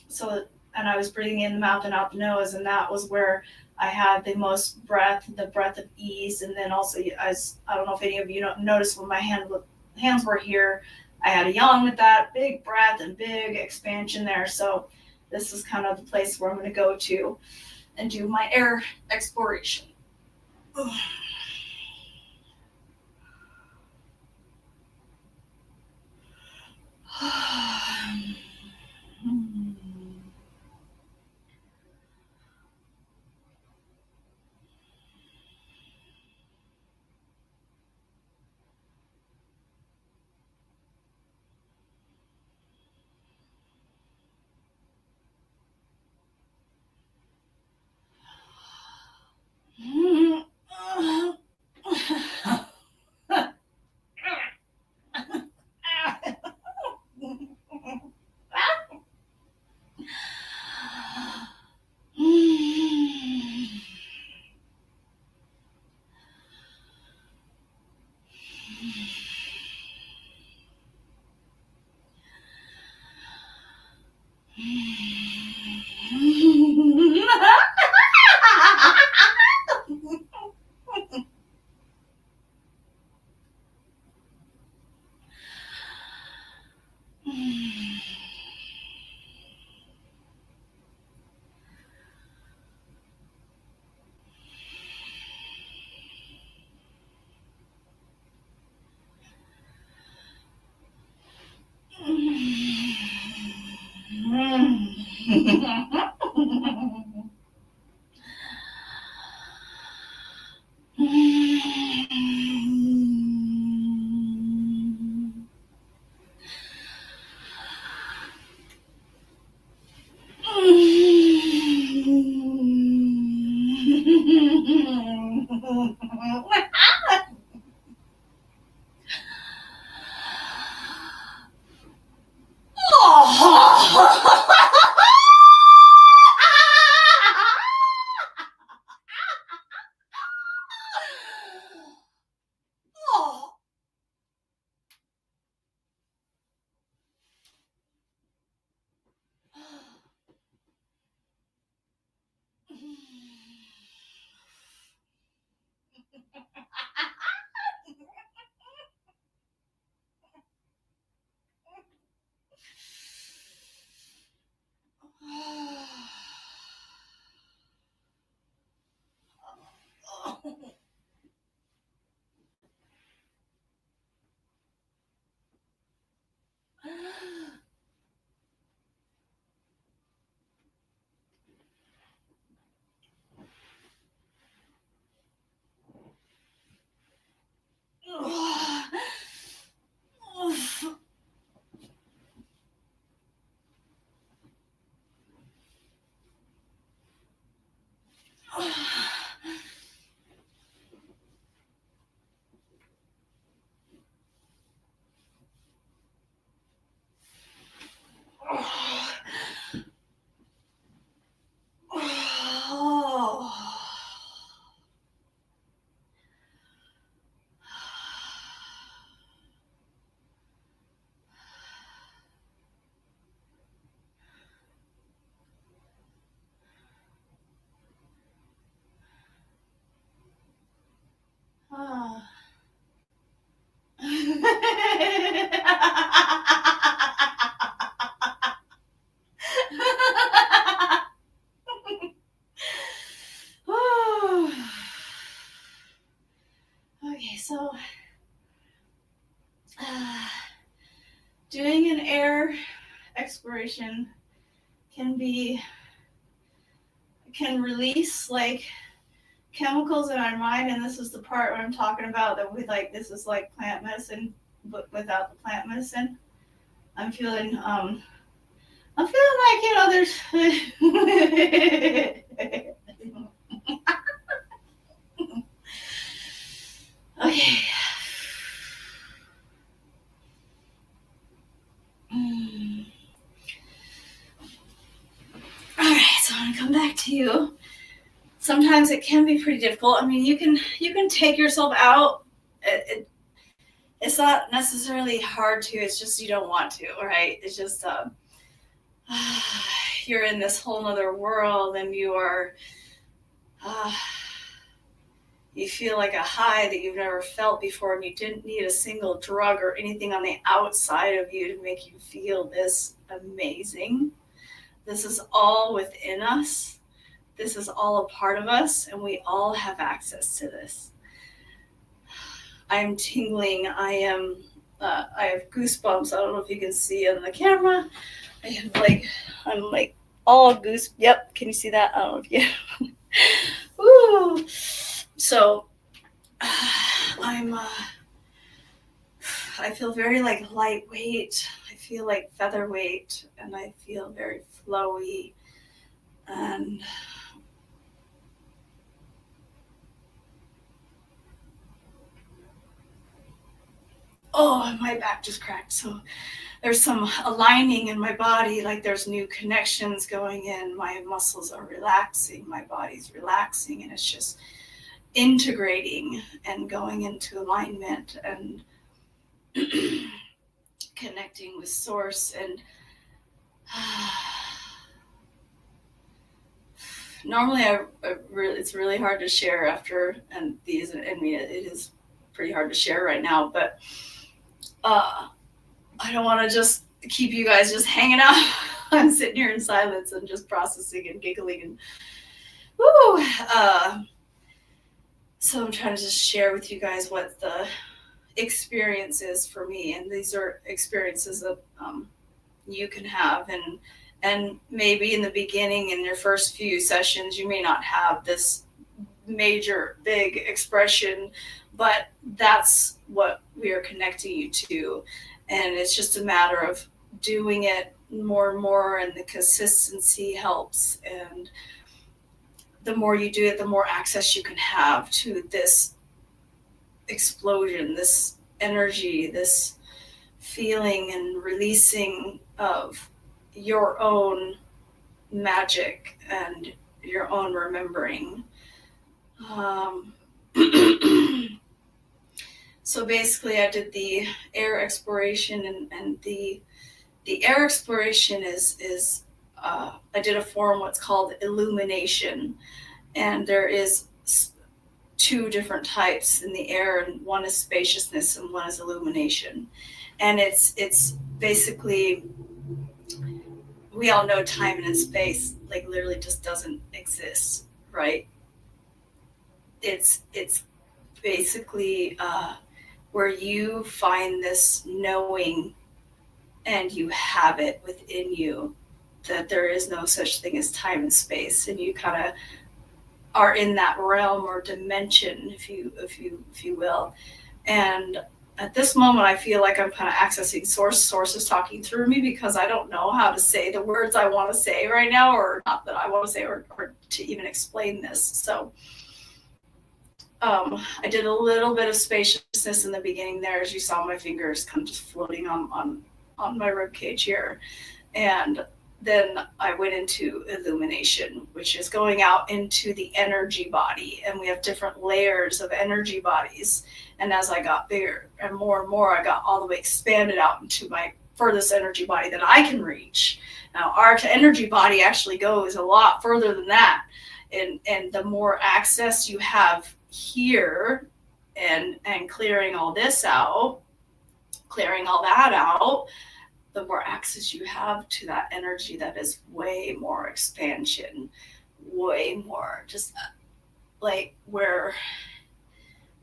so, and I was breathing in the mouth and out the nose, and that was where I had the most breath, the breath of ease. And then also, as I don't know if any of you noticed when my hands were here, I had a yawn with that big breath and big expansion there. So this is kind of the place where I'm going to go to and do my air exploration. Okay, so doing an air exploration can release like chemicals in our mind, and this is the part where I'm talking about that we like this is like plant medicine, but without the plant medicine. I'm feeling like there's okay. All right, so I'm gonna come back to you. sometimes it can be pretty difficult. I mean, you can take yourself out. It's not necessarily hard to. It's just you don't want to, right? It's just you're in this whole other world, and you are. You feel like a high that you've never felt before, and you didn't need a single drug or anything on the outside of you to make you feel this amazing. This is all within us. This is all a part of us, and we all have access to this. I'm tingling. I have goosebumps. I don't know if you can see on the camera. I'm like all goose. Yep. Can you see that? I don't know if you. Woo. So I feel very like lightweight. I feel like featherweight, and I feel very flowy, and my back just cracked. So there's some aligning in my body, like there's new connections going in. My muscles are relaxing, my body's relaxing, and it's just integrating and going into alignment and connecting with source. And normally it's really hard to share after, and these, I mean, it is pretty hard to share right now, but I don't want to just keep you guys just hanging out. I'm sitting here in silence and just processing and giggling and woo. So I'm trying to just share with you guys what the experience is for me, and these are experiences that you can have, and maybe in the beginning, in your first few sessions, you may not have this major big expression, but that's what we are connecting you to. And it's just a matter of doing it more and more, and the consistency helps. And the more you do it, the more access you can have to this explosion, this energy, this feeling and releasing of your own magic and your own remembering. So basically I did the air exploration, and the air exploration is I did a form what's called illumination, and there is two different types in the air, and one is spaciousness and one is illumination. And it's basically, we all know time and space like literally just doesn't exist, right? It's basically where you find this knowing, and you have it within you that there is no such thing as time and space, and you kind of are in that realm or dimension, if you will. And at this moment, I feel like I'm kind of accessing source. Source is talking through me, because I don't know how to say the words I want to say right now, or not that I want to say, or to even explain this. So I did a little bit of spaciousness in the beginning there, as you saw my fingers kind of just floating on my rib cage here. And then I went into illumination, which is going out into the energy body. And we have different layers of energy bodies. And as I got bigger and more, I got all the way expanded out into my furthest energy body that I can reach. Now, our energy body actually goes a lot further than that. And the more access you have here, and clearing all this out, clearing all that out, the more access you have to that energy that is way more expansion, way more just like where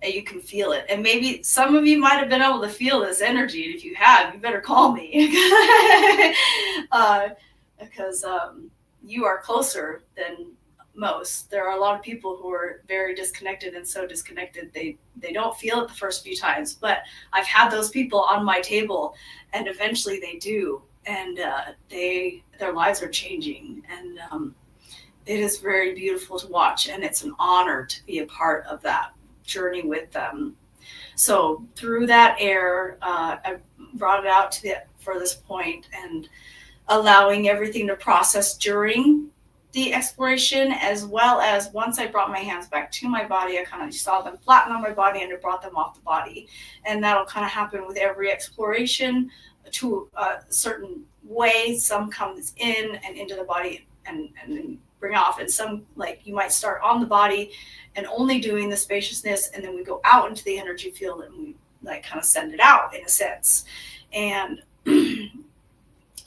you can feel it. And maybe some of you might have been able to feel this energy. And if you have, you better call me because you are closer than most. There are a lot of people who are very disconnected, and so disconnected they don't feel it the first few times. But I've had those people on my table, and eventually they do, and their lives are changing, and it is very beautiful to watch, and it's an honor to be a part of that journey with them. So through that air, I brought it out to the furthest point, and allowing everything to process during the exploration, as well as once I brought my hands back to my body, I kind of saw them flatten on my body and I brought them off the body. And that'll kind of happen with every exploration to a certain way. Some comes in and into the body and then bring off, and some, like, you might start on the body and only doing the spaciousness, and then we go out into the energy field and we like kind of send it out in a sense. And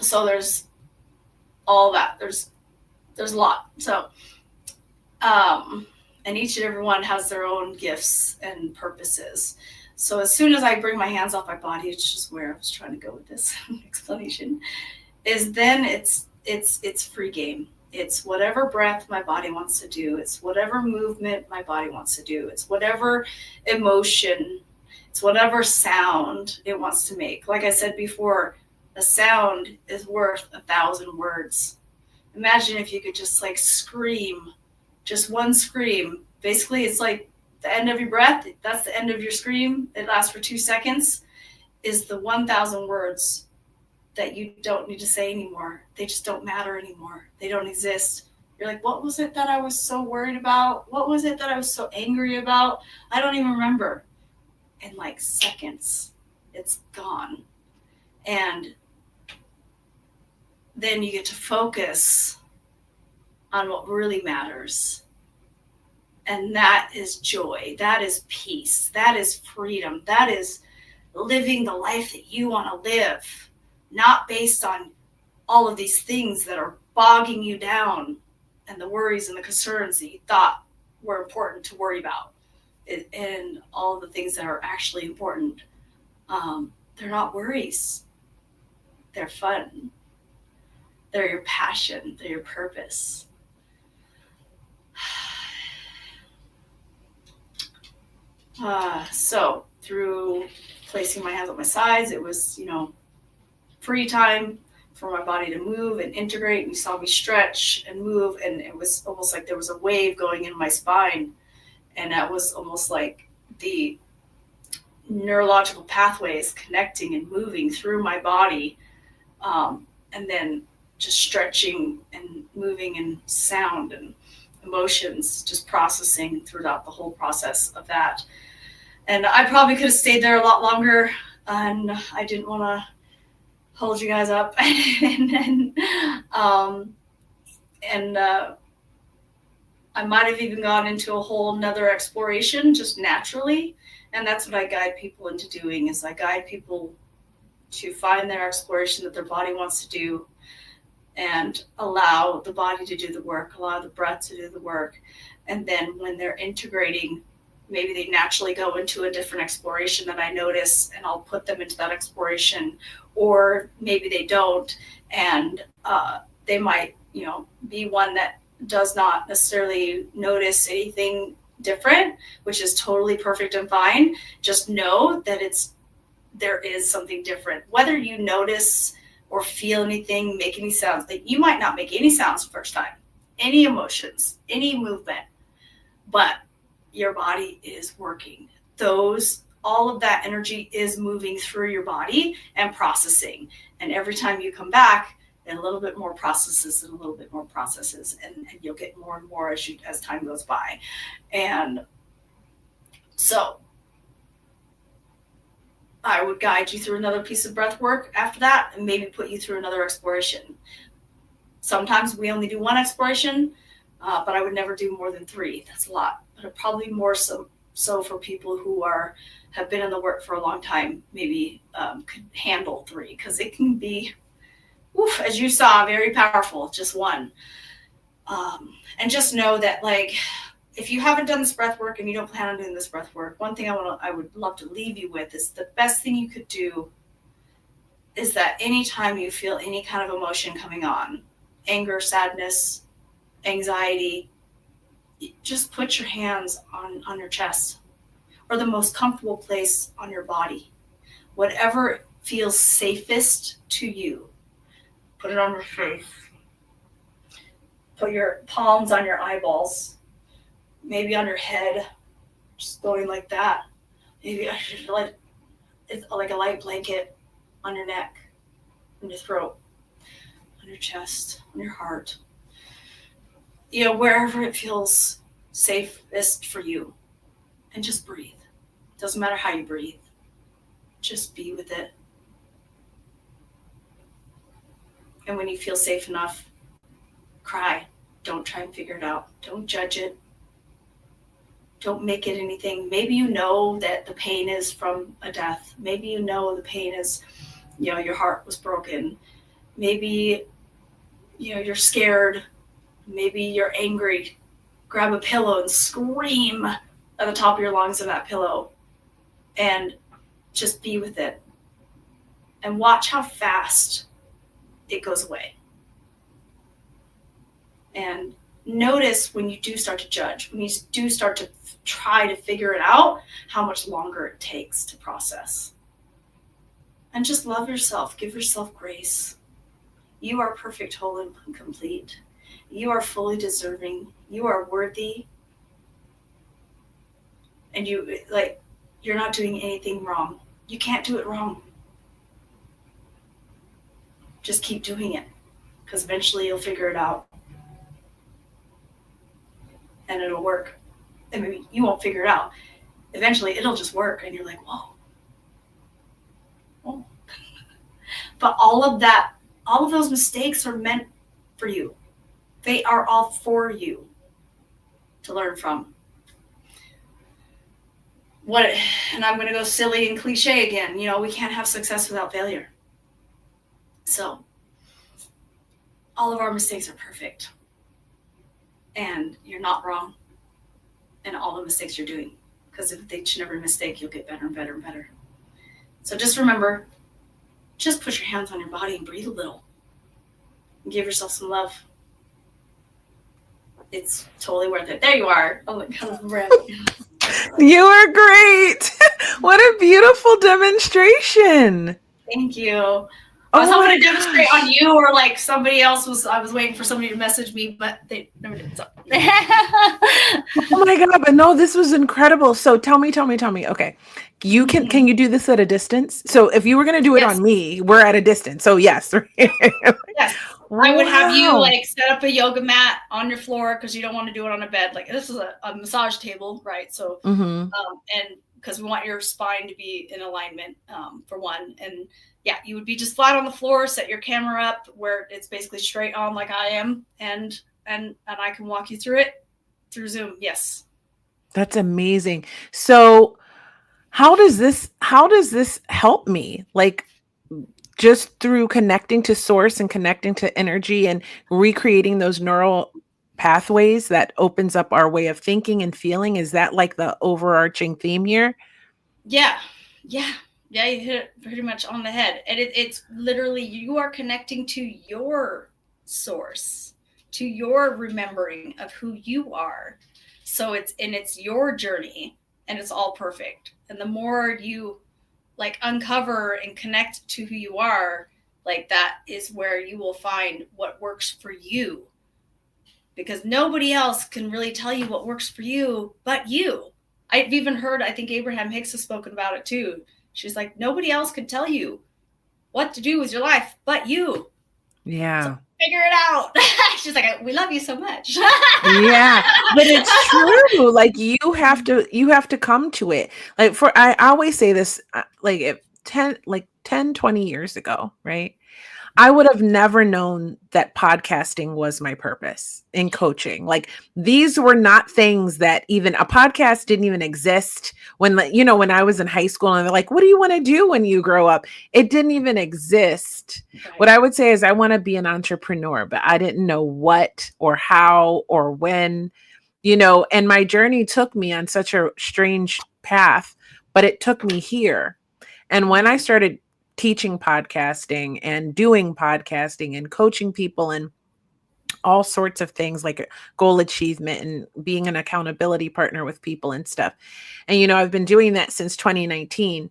so there's all that. There's a lot. So, and each and every one has their own gifts and purposes. So as soon as I bring my hands off my body, it's just where I was trying to go with this explanation, is then it's free game. It's whatever breath my body wants to do. It's whatever movement my body wants to do. It's whatever emotion. It's whatever sound it wants to make. Like I said before, a sound is worth 1,000 words. Imagine if you could just like scream, just one scream. Basically, it's like the end of your breath. That's the end of your scream. It lasts for 2 seconds. Is the 1,000 words that you don't need to say anymore. They just don't matter anymore. They don't exist. You're like, what was it that I was so worried about? What was it that I was so angry about? I don't even remember. In like seconds, it's gone. And then you get to focus on what really matters. And that is joy. That is peace. That is freedom. That is living the life that you want to live, not based on all of these things that are bogging you down and the worries and the concerns that you thought were important to worry about, and all of the things that are actually important. They're not worries. They're fun. They're your passion. They're your purpose. So through placing my hands on my sides, it was, free time for my body to move and integrate. And you saw me stretch and move, and it was almost like there was a wave going in my spine. And that was almost like the neurological pathways connecting and moving through my body. And then just stretching and moving and sound and emotions, just processing throughout the whole process of that. And I probably could have stayed there a lot longer, and I didn't want to hold you guys up. and I might have even gone into a whole nother exploration just naturally. And that's what I guide people into doing, is I guide people to find their exploration that their body wants to do, and allow the body to do the work, allow the breath to do the work. And then when they're integrating, maybe they naturally go into a different exploration that I notice, and I'll put them into that exploration, or maybe they don't. And they might, be one that does not necessarily notice anything different, which is totally perfect and fine. Just know that there is something different. Whether you notice or feel anything, make any sounds, like you might not make any sounds the first time, any emotions, any movement, but your body is working. All of that energy is moving through your body and processing. And every time you come back, and a little bit more processes and a little bit more processes, and you'll get more and more as time goes by. And so I would guide you through another piece of breath work after that, and maybe put you through another exploration. Sometimes we only do one exploration, but I would never do more than 3. That's a lot. But probably more so for people who have been in the work for a long time, maybe could handle 3, because it can be, as you saw, very powerful, just one. And just know that, like, if you haven't done this breath work and you don't plan on doing this breath work, one thing I would love to leave you with is the best thing you could do is that anytime you feel any kind of emotion coming on, anger, sadness, anxiety, just put your hands on your chest, or the most comfortable place on your body. Whatever feels safest to you. Put it on your face. Put your palms on your eyeballs, maybe on your head, just going like that. Maybe I should let it's like a light blanket on your neck, on your throat, on your chest, on your heart. wherever it feels safest for you, and just breathe. Doesn't matter how you breathe. Just be with it. And when you feel safe enough, cry. Don't try and figure it out. Don't judge it. Don't make it anything. Maybe you know that the pain is from a death. Maybe you know the pain is, your heart was broken. Maybe, you're scared. Maybe you're angry. Grab a pillow and scream at the top of your lungs in that pillow. And just be with it. And watch how fast it goes away. And notice when you do start to judge, when you do start to try to figure it out, how much longer it takes to process. And just love yourself. Give yourself grace. You are perfect, whole, and complete. You are fully deserving. You are worthy. And you're not doing anything wrong. You can't do it wrong. Just keep doing it, because eventually you'll figure it out. And it'll work. I mean, you won't figure it out. Eventually it'll just work, and you're like, whoa. But all of those mistakes are meant for you. They are all for you to learn from. And I'm going to go silly and cliche again. We can't have success without failure. So all of our mistakes are perfect. And you're not wrong in all the mistakes you're doing. Because if each and every mistake, you'll get better and better and better. So just remember, just put your hands on your body and breathe a little. And give yourself some love. It's totally worth it. There you are. Oh my God, You are great. What a beautiful demonstration. Thank you. I was hoping to demonstrate on you or like somebody else. I was waiting for somebody to message me, but they never did. So. Oh my God, but no, this was incredible. So tell me. Okay. Can you do this at a distance? So if you were going to do it on me, we're at a distance. So yes. Yes. Wow. I would have you set up a yoga mat on your floor, because you don't want to do it on a bed. Like this is a massage table, right? So, and because we want your spine to be in alignment, for one. And yeah, you would be just flat on the floor, set your camera up where it's basically straight on like I am. And I can walk you through it through Zoom. Yes. That's amazing. So how does this help me? Like, just through connecting to source and connecting to energy and recreating those neural pathways that opens up our way of thinking and feeling. Is that like the overarching theme here? Yeah. You hit it pretty much on the head. And it's literally, you are connecting to your source, to your remembering of who you are. So it's your journey, and it's all perfect. And the more you uncover and connect to who you are, that is where you will find what works for you, because nobody else can really tell you what works for you but you. I've even heard, I think Abraham Hicks has spoken about it too. She's like, nobody else can tell you what to do with your life but you. Yeah. So figure it out. She's like, we love you so much. Yeah, but it's true. Like you have to come to it. I always say this, if 10, 20 years ago, right? I would have never known that podcasting was my purpose in coaching. Like these were not things that even a podcast didn't even exist when I was in high school, and they're like, what do you want to do when you grow up? It didn't even exist. Right. What I would say is I want to be an entrepreneur, but I didn't know what or how or when, and my journey took me on such a strange path, but it took me here. And when I started teaching podcasting and doing podcasting and coaching people and all sorts of things like goal achievement and being an accountability partner with people and stuff. And, I've been doing that since 2019.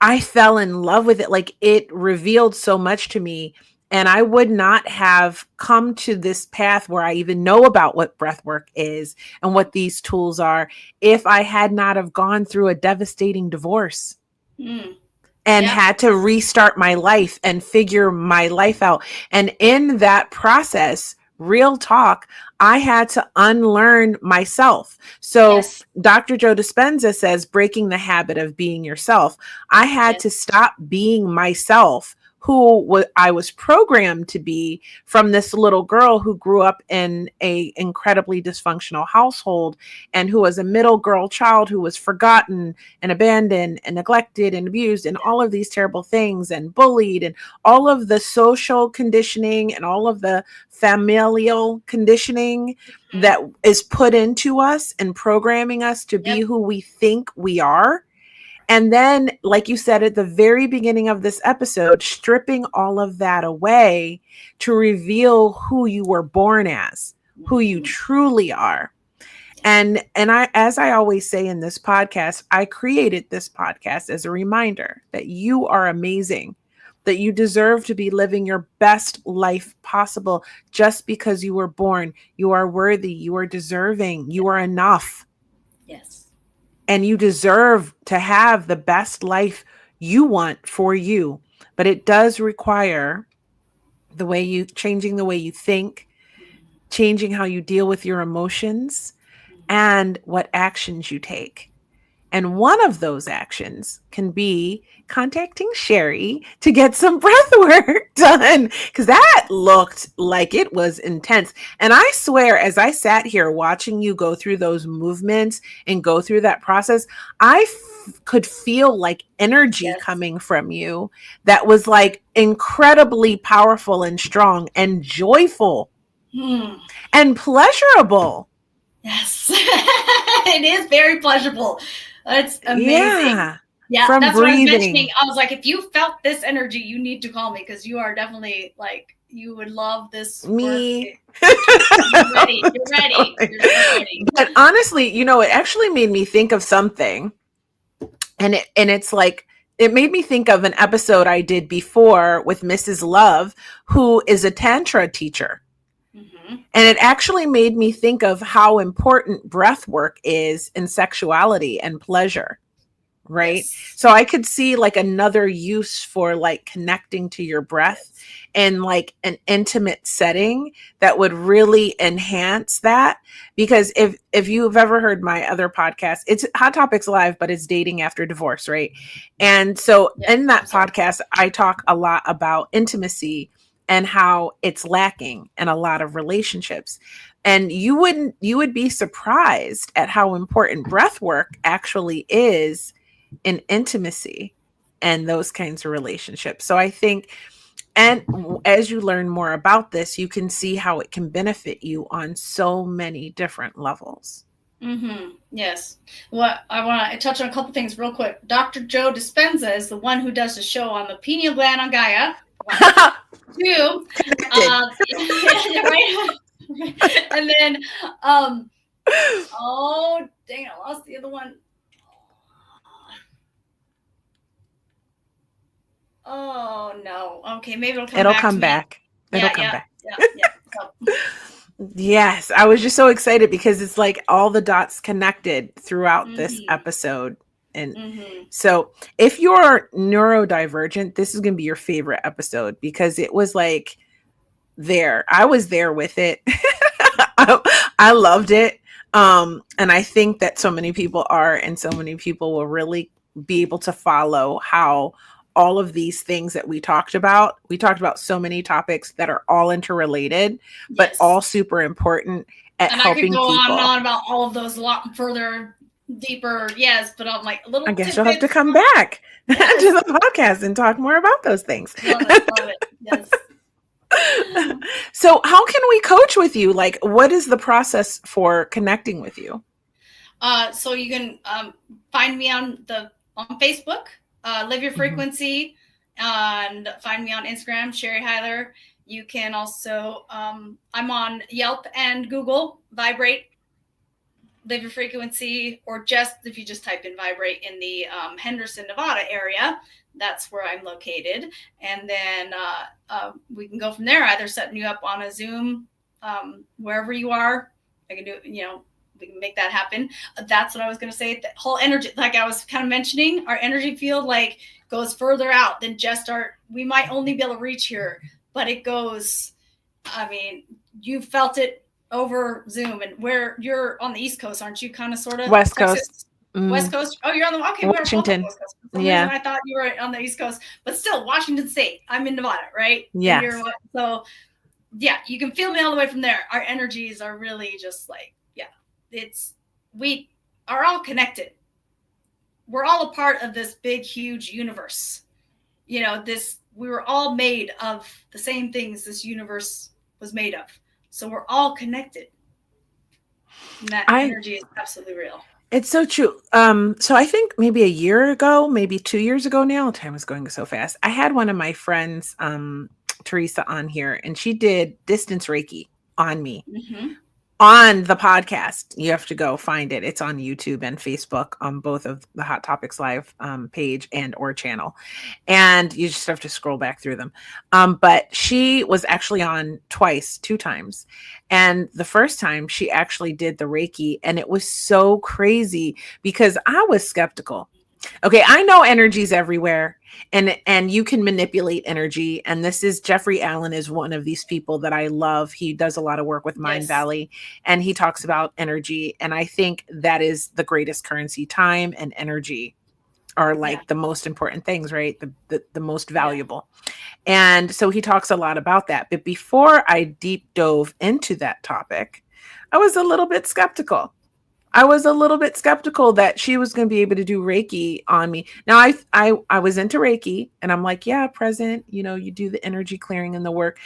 I fell in love with it. Like it revealed so much to me. And I would not have come to this path where I even know about what breathwork is and what these tools are if I had not have gone through a devastating divorce. And had to restart my life and figure my life out. And in that process, real talk, I had to unlearn myself. So Yes. Dr. Joe Dispenza says breaking the habit of being yourself. I had Yes. to stop being myself, who I was programmed to be from this little girl who grew up in a incredibly dysfunctional household, and who was a middle girl child who was forgotten and abandoned and neglected and abused and all of these terrible things and bullied, and all of the social conditioning and all of the familial conditioning Mhm. that is put into us and programming us to be Yep. who we think we are. And then, like you said at the very beginning of this episode, stripping all of that away to reveal who you were born as, who you Mhm. truly are. And I, as I always say in this podcast, I created this podcast as a reminder that you are amazing, that you deserve to be living your best life possible. Just because you were born, you are worthy, you are deserving, you are enough, Yes. and you deserve to have the best life you want for you. But it does require changing the way you think, changing how you deal with your emotions, Mhm. and what actions you take. And one of those actions can be contacting Sherri to get some breath work done, because that looked like it was intense. And I swear, as I sat here watching you go through those movements and go through that process, could feel like energy Yes. coming from you that was like incredibly powerful and strong and joyful Hmm. and pleasurable. Yes. It is very pleasurable. It's amazing. Yeah. Yeah, From that's what I was mentioning. breathing. I was like, if you felt this energy, you need to call me because you are definitely like you would love this work. Me. You're ready. You're ready. You're ready. But honestly, it actually made me think of something. And it's like, it made me think of an episode I did before with Mrs. Love, who is a tantra teacher. Mm-hmm. And it actually made me think of how important breath work is in sexuality and pleasure. Right. Yes. So I could see like another use for like connecting to your breath Yes. in like an intimate setting that would really enhance that. Because if you've ever heard my other podcast, it's Hot Topics Live, but it's dating after divorce, right? And so Yeah. in I'm that sorry. podcast, I talk a lot about intimacy and how it's lacking in a lot of relationships. And you would be surprised at how important breath work actually is in intimacy and those kinds of relationships. So I think, and as you learn more about this, you can see how it can benefit you on so many different levels. Mm-hmm. Yes. Well, I want to touch on a couple things real quick. Dr. Joe Dispenza is the one who does the show on the pineal gland on Gaia. One. Two. Connected. Right. And then, oh dang, I lost the other one. Oh no. Okay, maybe it'll come It'll back to come me. back. It'll Yeah, come yeah, back. yeah, yeah. So, Yes, I was just so excited because it's like all the dots connected throughout this mm-hmm, episode. And mm-hmm. so, if you're neurodivergent, this is going to be your favorite episode because it was like there. I was there with it. I loved it. And I think that so many people are, and so many people will really be able to follow how all of these things that we talked about so many topics that are all interrelated, but Yes. all super important at And I could helping go on and people. on about all of those a lot further, deeper. Yes, but I'm like I little guess you'll have to tidbits. come back to Yes. the podcast and talk more about those things. Love it. Love it. Yes. So, how can we coach with you? Like, what is the process for connecting with you? So you can find me on Facebook, Live Your Mhm. Frequency, and find me on Instagram, Sherri Hiler. You can also I'm on Yelp and Google, Vibrate, Live Your Frequency, or just if you just type in Vibrate in the Henderson, Nevada area, that's where I'm located. And then we can go from there, either setting you up on a Zoom, wherever you are. I can do, we can make that happen. That's what I was going to say. The whole energy, like I was kind of mentioning, our energy field like goes further out than just we might only be able to reach here, but it goes, I mean, you felt it over Zoom. And where you're on the East Coast, aren't you? Kind of, sort of, West Coast. Texas, West Coast. Oh, you're on the, okay. We're both on the Washington. West Coast. For some reason, Yeah. I thought you were on the East Coast, but still, Washington State. I'm in Nevada, right? And Yes. you're, so yeah, you can feel me all the way from there. Our energies are really just like, yeah, we are all connected. We're all a part of this big, huge universe. We were all made of the same things this universe was made of. So we're all connected. And that energy is absolutely real. It's so true. So I think maybe a year ago, maybe 2 years ago now, time is going so fast. I had one of my friends, Teresa, on here, and she did distance Reiki on me. On the podcast. You have to go find it. It's on YouTube and Facebook on both of the Hot Topics Live page and or channel. And you just have to scroll back through them. But she was actually on two times. And the first time she actually did the Reiki, and it was so crazy because I was skeptical. Okay, I know energy's everywhere, and you can manipulate energy. And this is Jeffrey Allen is one of these people that I love. He does a lot of work with Mind Valley, and he talks about energy. And I think that is the greatest currency. Time and energy are like the most important things, right? The most valuable. And so he talks a lot about that. But before I deep dove into that topic, I was a little bit skeptical. That she was going to be able to do Reiki on me. Now, I was into Reiki, and I'm like, yeah, present, you do the energy clearing and the work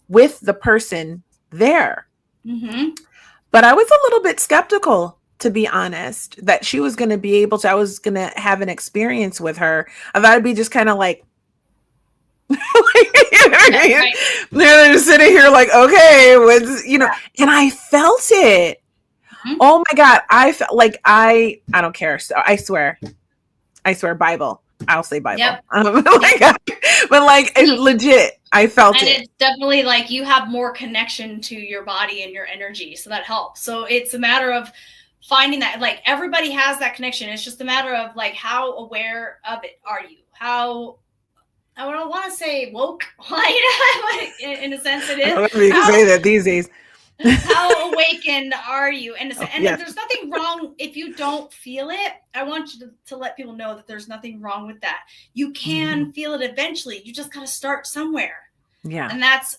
with the person there. But I was a little bit skeptical, to be honest, that she was going to be able to, I was going to have an experience with her. I thought it'd be just kind of like, right. They're just sitting here like, okay, and I felt it. Oh my God. I felt like I don't care. So I swear Bible. I'll say Bible. Yep. But like legit, I felt it. And it's definitely like you have more connection to your body and your energy. So that helps. So it's a matter of finding that, like, everybody has that connection. It's just a matter of like, how aware of it are you? How, I don't want to say woke, in a sense it is. I don't know say that these days. How awakened are you? And there's nothing wrong if you don't feel it. I want you to let people know that there's nothing wrong with that. You can feel it eventually. You just got to start somewhere. Yeah.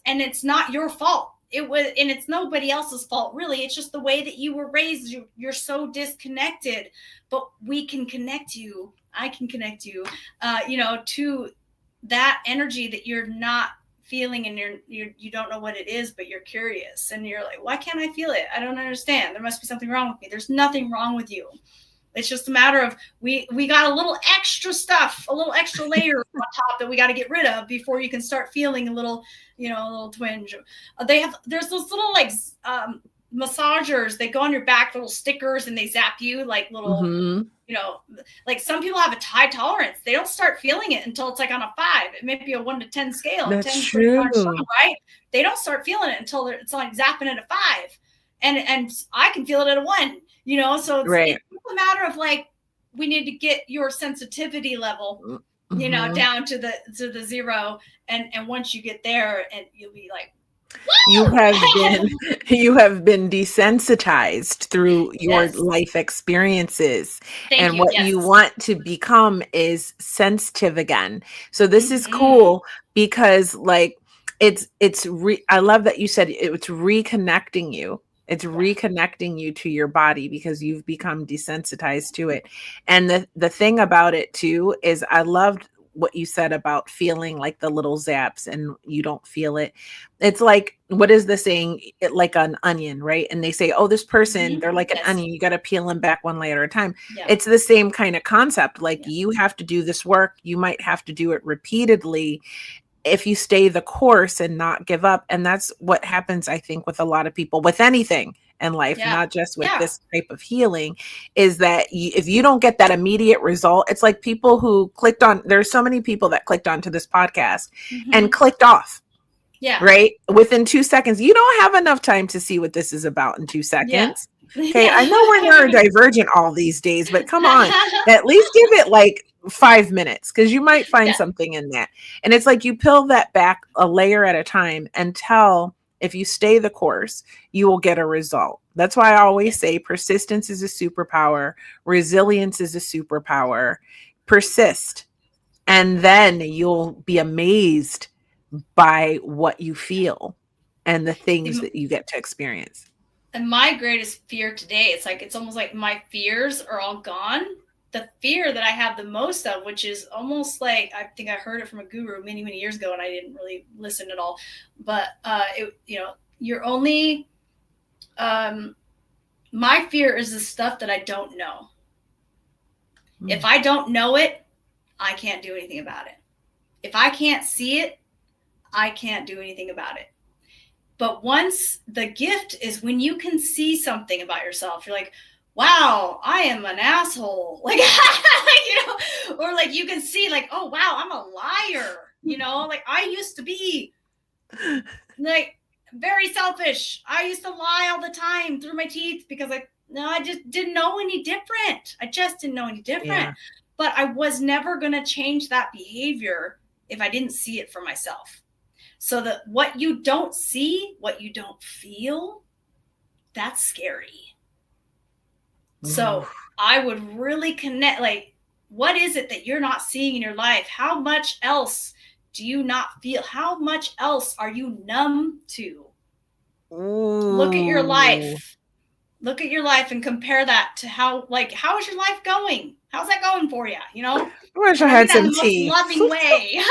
And it's not your fault. And it's nobody else's fault, really. It's just the way that you were raised. You're so disconnected, but we can connect you. I can connect you, to that energy that you're not feeling, and you don't know what it is, but you're curious, and you're like, why can't I feel it? I don't understand. There must be something wrong with me. There's nothing wrong with you. It's just a matter of we got a little extra stuff, a little extra layer on top that we got to get rid of before you can start feeling a little twinge. There's those little like massagers. They go on your back, little stickers, and they zap you like little, like some people have a high tolerance. They don't start feeling it until it's like on a 5. It may be a 1 to 10 scale. That's 10 true. Right? They don't start feeling it until it's like zapping at a 5. And I can feel it at a 1, so it's a matter of like, we need to get your sensitivity level, down to the 0. And once you get there, and you'll be like, you have been desensitized through your life experiences. What you want to become is sensitive again. So this is cool because like I love that you said it's reconnecting you. It's reconnecting you to your body because you've become desensitized to it. And the thing about it too is I loved what you said about feeling like the little zaps and you don't feel it. It's like, what is the saying? Like an onion, right? And they say, oh, this person, they're like an onion. You got to peel them back one layer at a time. Yeah. It's the same kind of concept. Like you have to do this work. You might have to do it repeatedly if you stay the course and not give up. And that's what happens, I think, with a lot of people, with anything in life, not just with this type of healing, is that if you don't get that immediate result, it's like people who there's so many people that clicked onto this podcast and clicked off. Yeah. Right. Within 2 seconds, you don't have enough time to see what this is about in 2 seconds. Yeah. Okay. I know we're neurodivergent all these days, but come on, at least give it like 5 minutes, because you might find something in that. And it's like you peel that back a layer at a time until if you stay the course, you will get a result. That's why I always say persistence is a superpower, resilience is a superpower. Persist, and then you'll be amazed by what you feel and the things that you get to experience. And my greatest fear today, it's almost like my fears are all gone. The fear that I have the most of, which is almost like, I think I heard it from a guru many, many years ago, and I didn't really listen at all. But you're only, my fear is the stuff that I don't know. If I don't know it, I can't do anything about it. If I can't see it, I can't do anything about it. But once the gift is when you can see something about yourself, you're like, wow, I am an asshole. Like, or like you can see like, oh, wow, I'm a liar. Like I used to be like very selfish. I used to lie all the time through my teeth because I just didn't know any different. Yeah. But I was never going to change that behavior if I didn't see it for myself. So that what you don't see, what you don't feel, that's scary. So I would really connect, like, what is it that you're not seeing in your life? How much else do you not feel? How much else are you numb to? Look at your life. Look at your life and compare that to how is your life going? How's that going for you? I wish I had some tea. In the most loving way.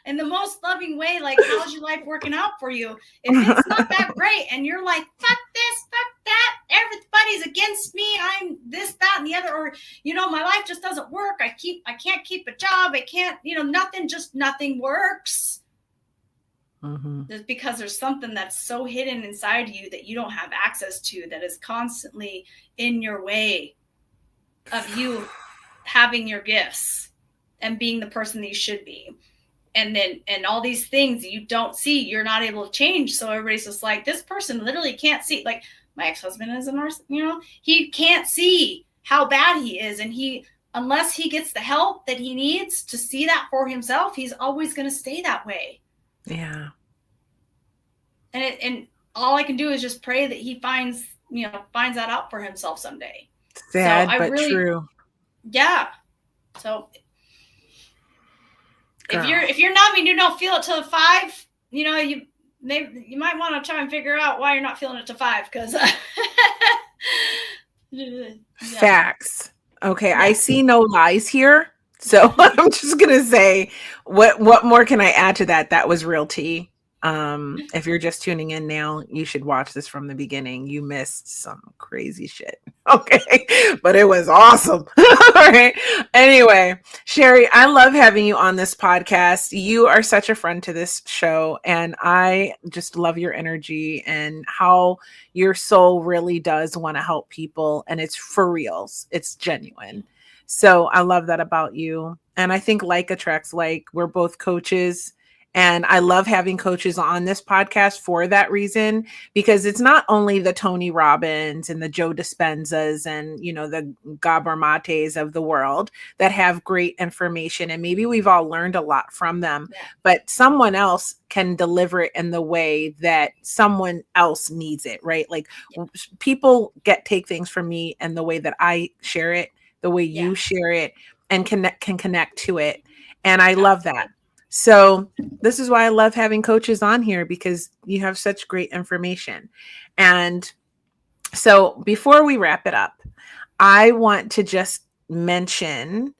In the most loving way, like, how's your life working out for you? If it's not that great and you're like, fuck this, fuck that, everybody's against me, I'm this, that, and the other, or, my life just doesn't work. I can't keep a job. I can't, nothing works. Just because there's something that's so hidden inside you that you don't have access to, that is constantly in your way of you having your gifts and being the person that you should be. And all these things that you don't see, you're not able to change. So everybody's just like, this person literally can't see. Like my ex-husband is a nurse, he can't see how bad he is. And unless he gets the help that he needs to see that for himself, he's always going to stay that way. Yeah. And all I can do is just pray that he finds that out for himself someday. Sad, but true. Yeah. So girl, if you're numb and you don't feel it till 5, you might want to try and figure out why you're not feeling it till 5, because facts. Okay, yeah. I see no lies here. So I'm just gonna say, what more can I add to that? That was real tea. If you're just tuning in now, you should watch this from the beginning. You missed some crazy shit. Okay. But it was awesome. All right. Anyway, Sherri, I love having you on this podcast. You are such a friend to this show, and I just love your energy and how your soul really does want to help people, and it's for reals. It's genuine. So I love that about you. And I think like attracts like. We're both coaches. And I love having coaches on this podcast for that reason, because it's not only the Tony Robbins and the Joe Dispenzas and, the Gabor Mates of the world that have great information. And maybe we've all learned a lot from them, but someone else can deliver it in the way that someone else needs it, right? Like people take things from me and the way that I share it, the way you share it, and can connect to it. And I love that. So this is why I love having coaches on here, because you have such great information. And so before we wrap it up, I want to just mention,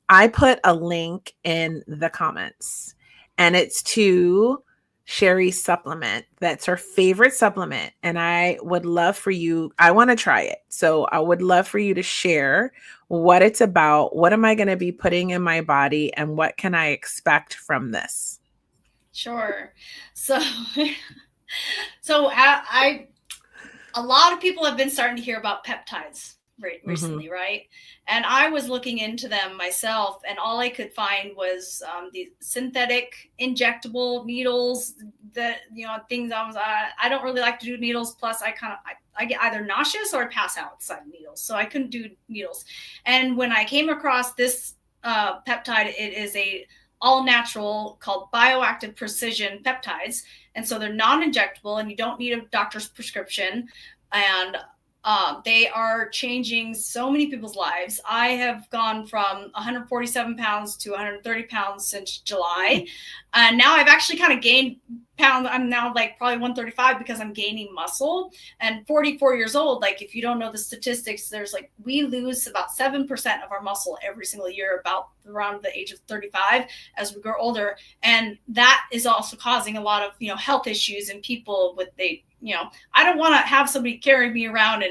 I put a link in the comments, and it's to Sherri's supplement. That's her favorite supplement. And I would love for you, I want to try it. So I would love for you to share what it's about. What am I going to be putting in my body, and what can I expect from this? Sure. So I a lot of people have been starting to hear about peptides recently, right? And I was looking into them myself, and all I could find was the synthetic injectable needles that, things I don't really like to do needles. Plus I get either nauseous or I pass out inside needles. So I couldn't do needles. And when I came across this peptide, it is a all natural called bioactive precision peptides. And so they're non-injectable and you don't need a doctor's prescription. And they are changing so many people's lives. I have gone from 147 pounds to 130 pounds since July. And now I've actually kind of gained pounds. I'm now like probably 135 because I'm gaining muscle. And 44 years old, like if you don't know the statistics, there's like we lose about 7% of our muscle every single year, about around the age of 35 as we grow older. And that is also causing a lot of, health issues in people with I don't want to have somebody carry me around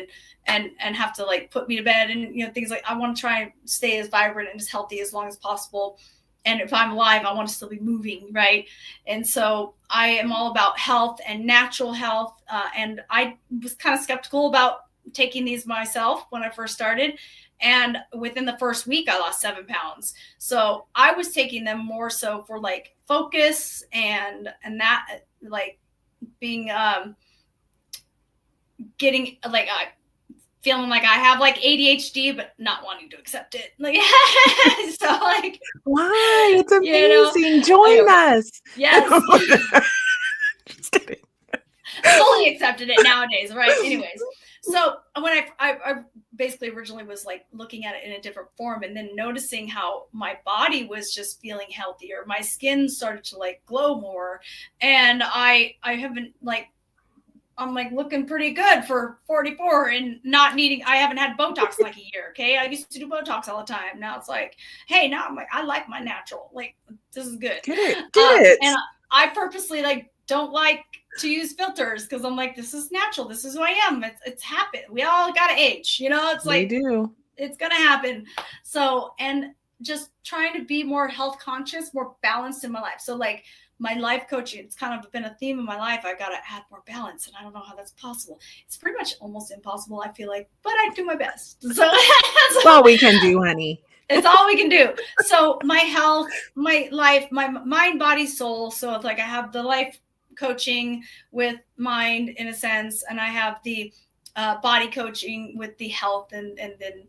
and have to like put me to bed and, things like I want to try and stay as vibrant and as healthy as long as possible. And if I'm alive, I want to still be moving, right? And so I am all about health and natural health. And I was kind of skeptical about taking these myself when I first started. And within the first week, I lost 7 pounds. So I was taking them more so for like focus and that like being getting like feeling like I have like ADHD, but not wanting to accept it. Like, so like, why? It's amazing. Join us. Yes. Just kidding. Fully accepted it nowadays, right? Anyways, so when I basically originally was like looking at it in a different form and then noticing how my body was just feeling healthier, my skin started to like glow more, and I haven't like I'm like looking pretty good for 44 and not needing, I haven't had Botox in like a year. Okay. I used to do Botox all the time. Now it's like, hey, now I'm like, I like my natural, like, this is good. Get it. And I purposely like, don't like to use filters. Cause I'm like, this is natural. This is who I am. It's happened. We all got to age, it's like, it's going to happen. So, and just trying to be more health conscious, more balanced in my life. So like, my life coaching, it's kind of been a theme of my life. I got to add more balance, and I don't know how that's possible. It's pretty much almost impossible, I feel like, but I do my best. So that's all we can do, honey. It's all we can do. So my health, my life, my mind, body, soul. So it's like I have the life coaching with mind in a sense, and I have the body coaching with the health, and then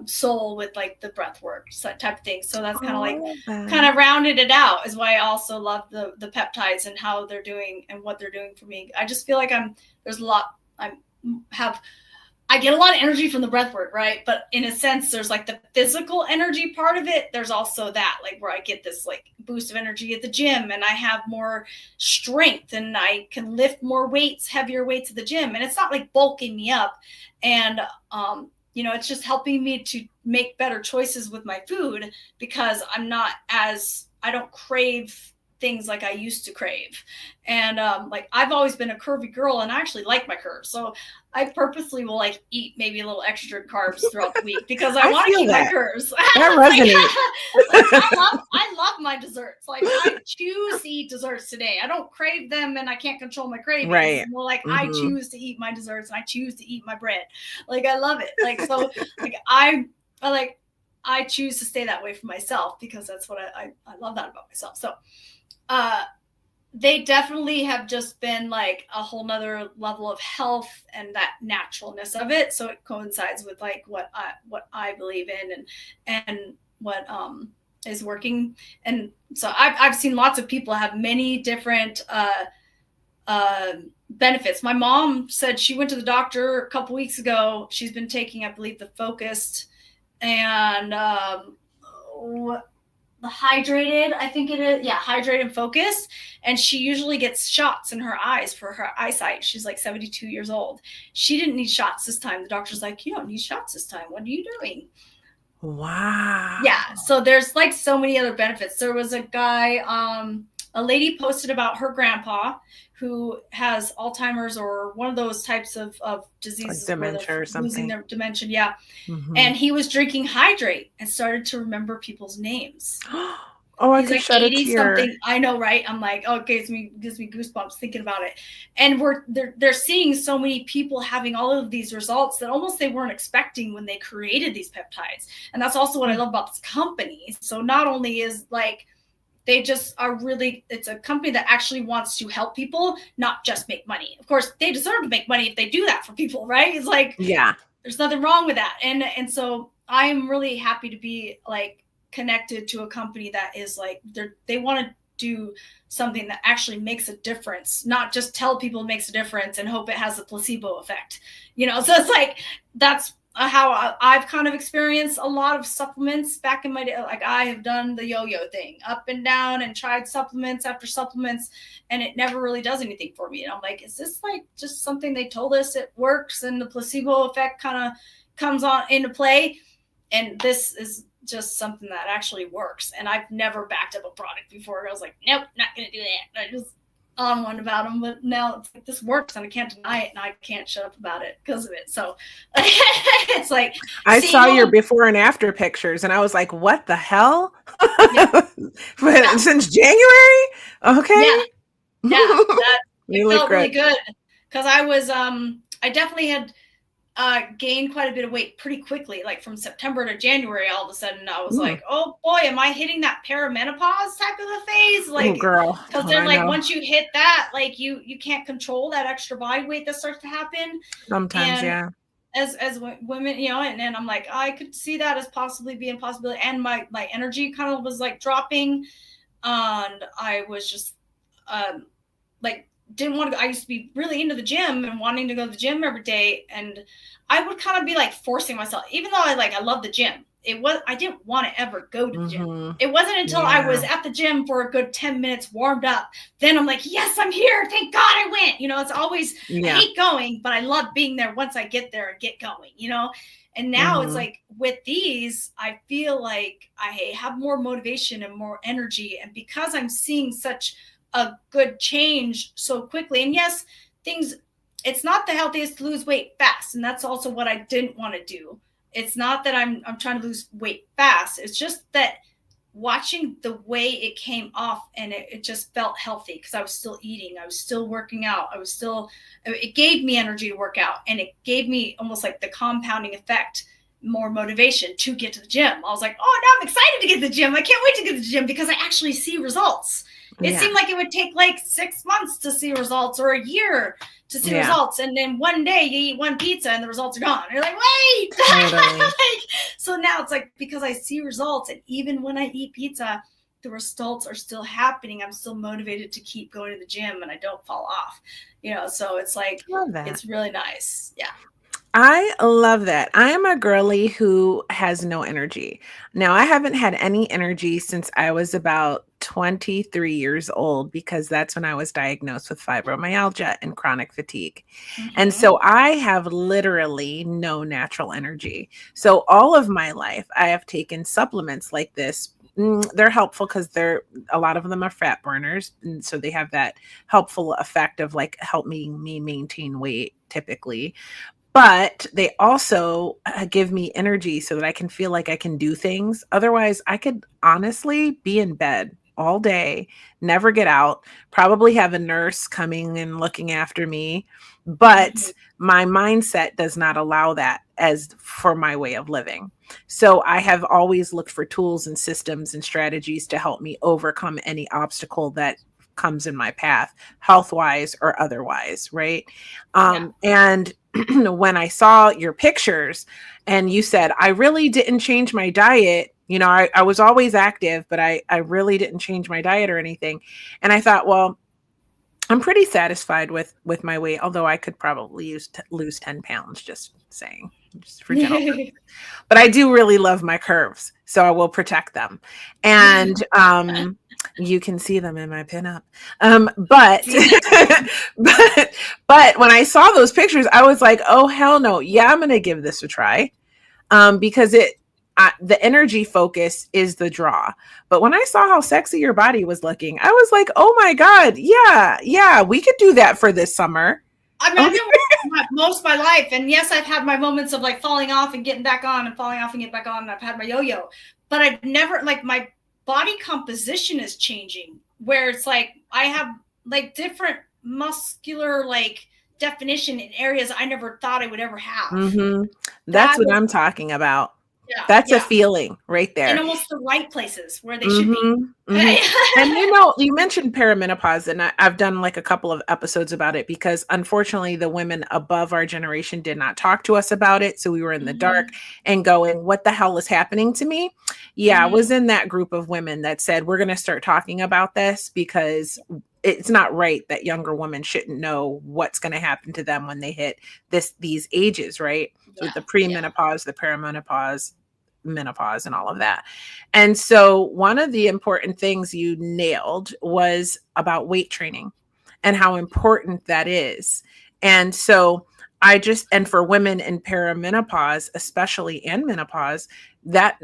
soul with like the breath work type of thing. So that's kind of like kind of rounded it out, is why I also love the peptides and how they're doing and what they're doing for me. I just feel like I get a lot of energy from the breath work, right? But in a sense, there's like the physical energy part of it. There's also that like where I get this like boost of energy at the gym, and I have more strength and I can lift more weights, heavier weights at the gym. And it's not like bulking me up. And, it's just helping me to make better choices with my food, because I don't crave things like I used to crave. And like I've always been a curvy girl, and I actually like my curves. So I purposely will like eat maybe a little extra carbs throughout the week because I want to keep my curves. That resonates. I love my desserts. Like I choose to eat desserts today. I don't crave them and I can't control my cravings. Right. Well, like I choose to eat my desserts and I choose to eat my bread. Like I love it. Like, so like I choose to stay that way for myself, because that's what I love that about myself. So they definitely have just been like a whole nother level of health and that naturalness of it. So it coincides with like what I believe in and what is working. And so I've seen lots of people have many different benefits. My mom said she went to the doctor a couple weeks ago. She's been taking, I believe, the Focused and the Hydrated, I think it is. Yeah, Hydrated and Focused. And she usually gets shots in her eyes for her eyesight. She's like 72 years old. She didn't need shots this time. The doctor's like, you don't need shots this time. What are you doing? Wow. Yeah. So there's like so many other benefits. There was a guy, a lady posted about her grandpa who has Alzheimer's or one of those types of diseases, like dementia or something. Losing their dementia. Yeah. Mm-hmm. And he was drinking Hydrate and started to remember people's names. Oh, I He's could like shed 80 a tear. Something. I know, right? I'm like, oh, it gives me goosebumps thinking about it. And they're seeing so many people having all of these results that almost they weren't expecting when they created these peptides. And that's also what I love about this company. So not only is like, they just are really, it's a company that actually wants to help people, not just make money. Of course, they deserve to make money if they do that for people, right? It's like, yeah, there's nothing wrong with that. And so I'm really happy to be like connected to a company that is like, they want to do something that actually makes a difference, not just tell people it makes a difference and hope it has a placebo effect, you know? So it's like, that's how I've kind of experienced a lot of supplements back in my day. Like I have done the yo-yo thing up and down and tried supplements after supplements, and it never really does anything for me. And I'm like, is this like just something they told us it works and the placebo effect kind of comes on into play? And this is just something that actually works. And I've never backed up a product before. I was like, nope, not going to do that. I just on one about them, but now it's like, this works and I can't deny it and I can't shut up about it because of it. So it's like, I saw your before and after pictures and I was like, what the hell? Yeah. But Yeah. since January? Okay. Yeah. It felt great. really good because I was, I definitely had gained quite a bit of weight pretty quickly. Like from September to January, all of a sudden I was like, oh boy, am I hitting that perimenopause type of a phase? Like, girl, because they're like, once you hit that, like you can't control that extra body weight that starts to happen. Sometimes, and yeah. As women, you know, and I'm like, I could see that as possibly being a possibility. And my energy kind of was like dropping, and I was just like didn't want to go. I used to be really into the gym and wanting to go to the gym every day, and I would kind of be like forcing myself, even though I love the gym. I didn't want to ever go to the gym. It wasn't until I was at the gym for a good 10 minutes warmed up, then I'm like, yes, I'm here, thank God I went. You know, it's always, I hate going, but I love being there once I get there and get going, you know. And now it's like with these, I feel like I have more motivation and more energy, and because I'm seeing such a good change so quickly. And yes, it's not the healthiest to lose weight fast. And that's also what I didn't want to do. It's not that I'm trying to lose weight fast. It's just that watching the way it came off, and it just felt healthy because I was still eating. I was still working out. It gave me energy to work out, and it gave me almost like the compounding effect, more motivation to get to the gym. I was like, oh, now I'm excited to get to the gym. I can't wait to get to the gym because I actually see results. It seemed like it would take like 6 months to see results or a year to see results. And then one day you eat one pizza and the results are gone. You're like, wait. Totally. So now it's like, because I see results, and even when I eat pizza, the results are still happening. I'm still motivated to keep going to the gym and I don't fall off, you know? So it's like, it's really nice. Yeah. I love that. I am a girly who has no energy. Now, I haven't had any energy since I was about 23 years old, because that's when I was diagnosed with fibromyalgia and chronic fatigue. And so I have literally no natural energy. So all of my life, I have taken supplements like this. They're helpful because a lot of them are fat burners. And so they have that helpful effect of like helping me maintain weight typically. But they also give me energy so that I can feel like I can do things. Otherwise, I could honestly be in bed all day, never get out, probably have a nurse coming and looking after me. But my mindset does not allow that as for my way of living. So I have always looked for tools and systems and strategies to help me overcome any obstacle that comes in my path, health-wise or otherwise, right? And when I saw your pictures and you said, I really didn't change my diet, you know, I was always active, but I really didn't change my diet or anything. And I thought, well, I'm pretty satisfied with my weight, although I could probably lose 10 pounds, just saying, just for general. But I do really love my curves, so I will protect them. And you can see them in my pinup. But when I saw those pictures, I was like, oh, hell no. Yeah, I'm going to give this a try. Because the energy focus is the draw. But when I saw how sexy your body was looking, I was like, oh my God, yeah, we could do that for this summer. I mean, I've been most of my life, and yes, I've had my moments of like falling off and getting back on and falling off and getting back on, and I've had my yo-yo, but I've never, like, my body composition is changing, where it's like I have like different muscular like definition in areas I never thought I would ever have. That's what I'm talking about. Yeah. That's a Yeah. feeling right In there. almost the right places where they should be. Mhm, mhm. And, you know, you mentioned perimenopause, and I've done, like, a couple of episodes about it because, unfortunately, the women above our generation did not talk to us about it, so we were in the dark Mhm. and going, "What the hell is happening to me?" Yeah, I Mhm. was in that group of women that said, "We're gonna start talking about this because it's not right that younger women shouldn't know what's gonna happen to them when they hit these ages," right? So, with Yeah. the Yeah. premenopause, the perimenopause, menopause, and all of that. And so, one of the important things you nailed was about weight training and how important that is. And so, and for women in perimenopause, especially and menopause, that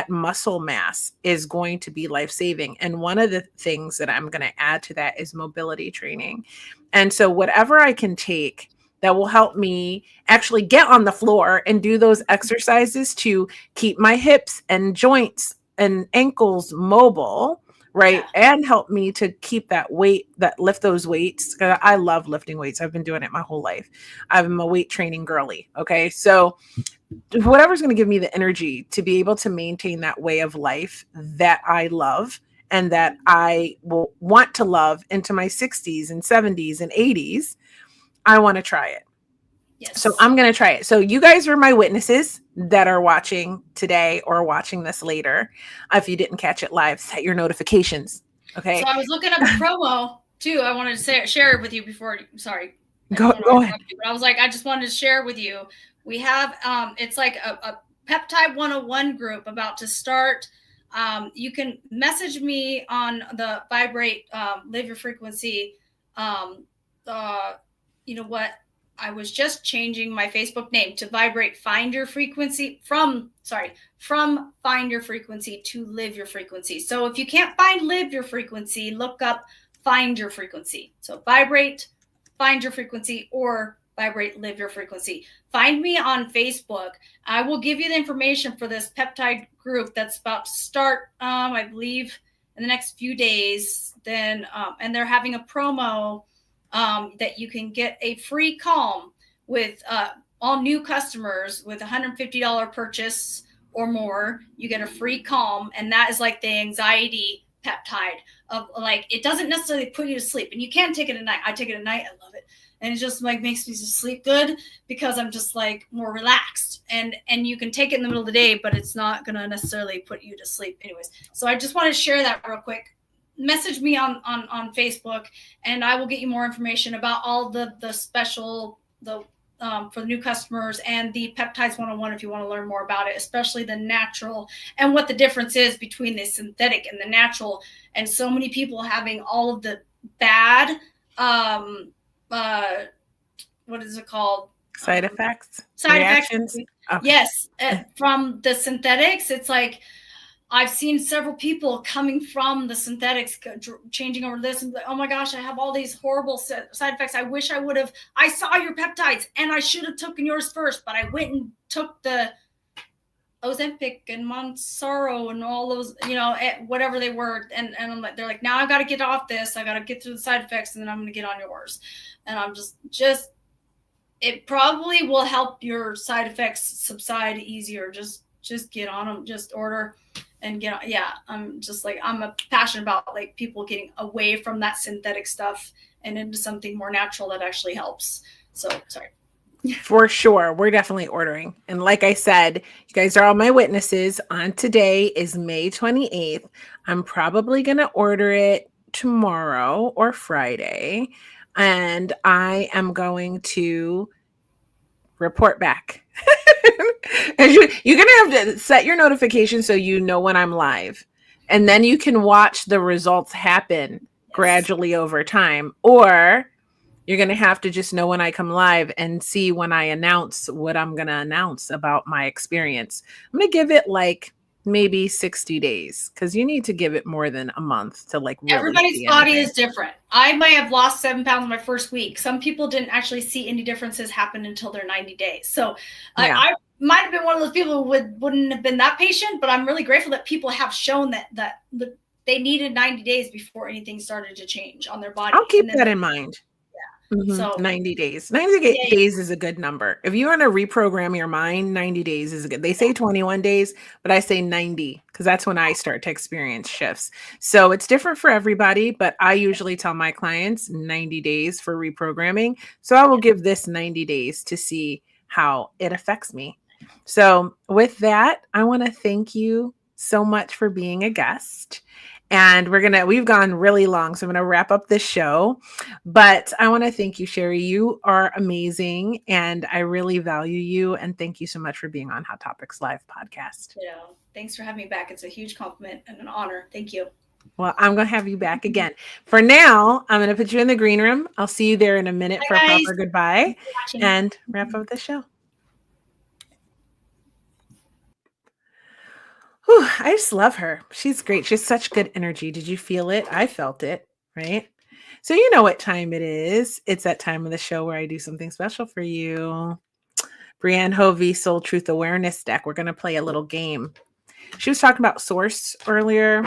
muscle mass is going to be life saving. And one of the things that I'm going to add to that is mobility training. And so, whatever I can take that will help me actually get on the floor and do those exercises to keep my hips and joints and ankles mobile, right? Yeah. And help me to keep that weight, that lift those weights. 'Cause I love lifting weights. I've been doing it my whole life. I'm a weight training girly. Okay. So, whatever's going to give me the energy to be able to maintain that way of life that I love and that I will want to love into my 60s and 70s and 80s, I want to try it. So Yes. I'm going to try it. So you guys are my witnesses that are watching today or watching this later. If you didn't catch it live, set your notifications. So Okay. I was looking up a promo too. I wanted to share it with you before. Sorry, I didn't Go, want to go ahead. interrupt you, but I was like, I just wanted to share with you. We have it's like a peptide 101 group about to start. You can message me on the Vibrate, Live Your Frequency. Um, you know what? I was just changing my Facebook name to Vibrate Find Your Frequency from Find Your Frequency to Live Your Frequency. So if you can't find Live Your Frequency, look up Find Your Frequency. So Vibrate Find Your Frequency or Vibrate Live Your Frequency. Find me on Facebook. I will give you the information for this peptide group that's about to start, I believe, in the next few days. Then, and they're having a promo that you can get a free calm with all new customers with $150 purchase or more. You get a free calm, and that is like the anxiety peptide of like, it doesn't necessarily put you to sleep, and you can take it at night. I take it at night. I love it. And it just like makes me just sleep good because I'm just like more relaxed, and you can take it in the middle of the day, but it's not going to necessarily put you to sleep anyways. So I just want to share that real quick. Message me on Facebook, and I will get you more information about all the special for the new customers and the peptides 101 if you want to learn more about it, especially the natural and what the difference is between the synthetic and the natural. And so many people having all of the bad what is it called? Side effects, Side effects. reactions. Okay. Yes, from the synthetics. It's like I've seen several people coming from the synthetics changing over to this and like, oh my gosh, I have all these horrible side effects. I wish I saw your peptides and I should have taken yours first, but I went and took the Ozempic and Mounjaro and all those, whatever they were. And I'm like, they're like, now I got to get off this. I got to get through the side effects and then I'm going to get on yours. And I'm just, it probably will help your side effects subside easier. Just get on them, just order and get on. Yeah. I'm passionate about like people getting away from that synthetic stuff and into something more natural that actually helps. So sorry. For sure. We're definitely ordering. And like I said, you guys are all my witnesses. On today is May 28th. I'm probably going to order it tomorrow or Friday. And I am going to report back. And you're going to have to set your notifications so you know when I'm live. And then you can watch the results happen gradually over time. Or you're going to have to just know when I come live and see when I announce what I'm going to announce about my experience. I'm going to give it like maybe 60 days because you need to give it more than a month to like really Everybody's see body anything. is different. I might have lost 7 pounds in my first week. Some people didn't actually see any differences happen until their 90 days. So Yeah. I might have been one of those people who wouldn't have been that patient, but I'm really grateful that people have shown that they needed 90 days before anything started to change on their body. I'll keep that in mind. So 90 days. 90 yeah, days is a good number. If you want to reprogram your mind, 90 days is good. They say 21 days, but I say 90 because that's when I start to experience shifts. So it's different for everybody, but I usually tell my clients 90 days for reprogramming. So I will give this 90 days to see how it affects me. So with that, I want to thank you so much for being a guest. And we've gone really long, so I'm going to wrap up this show. But I want to thank you, Sherri. You are amazing, and I really value you. And thank you so much for being on Hot Topics Live podcast. thanks for having me back. It's a huge compliment and an honor. Thank you. Well, I'm going to have you back again. For now, I'm going to put you in the green room. I'll see you there in a minute for a Bye, guys. proper goodbye Thanks for watching. and wrap up the show. Whew, I just love her. She's great. She has such good energy. Did you feel it? I felt it, right? So you know what time it is. It's that time of the show where I do something special for you. Brianne Hovey Soul Truth Awareness deck. We're going to play a little game. She was talking about source earlier.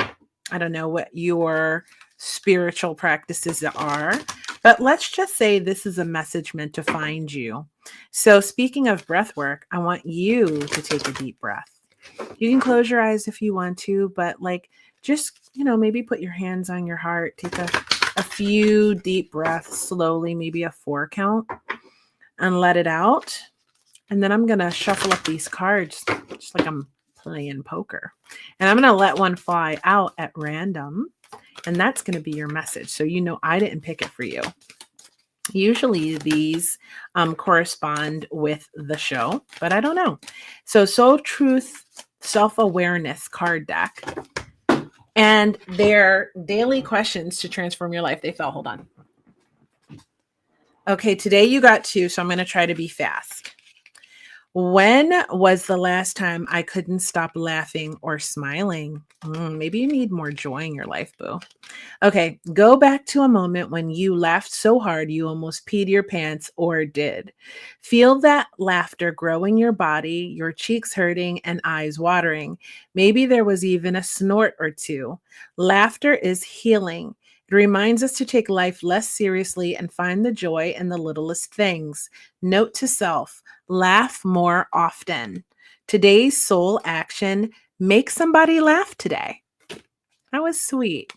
I don't know what your spiritual practices are, but let's just say this is a message meant to find you. So speaking of breath work, I want you to take a deep breath. You can close your eyes if you want to, but like just, maybe put your hands on your heart, take a few deep breaths slowly, maybe a 4 count, and let it out. And then I'm going to shuffle up these cards just like I'm playing poker. And I'm going to let one fly out at random. And that's going to be your message. So I didn't pick it for you. Usually these correspond with the show, but I don't know. So Soul Truth Self-Awareness card deck. And their daily questions to transform your life. They fell. Hold on. Okay, today you got 2, so I'm going to try to be fast. When was the last time I couldn't stop laughing or smiling? Maybe you need more joy in your life, boo. Okay, go back to a moment when you laughed so hard you almost peed your pants or did. Feel that laughter grow in your body, your cheeks hurting and eyes watering. Maybe there was even a snort or two. Laughter is healing. It reminds us to take life less seriously and find the joy in the littlest things. Note to self, laugh more often. Today's soul action, make somebody laugh today. That was sweet.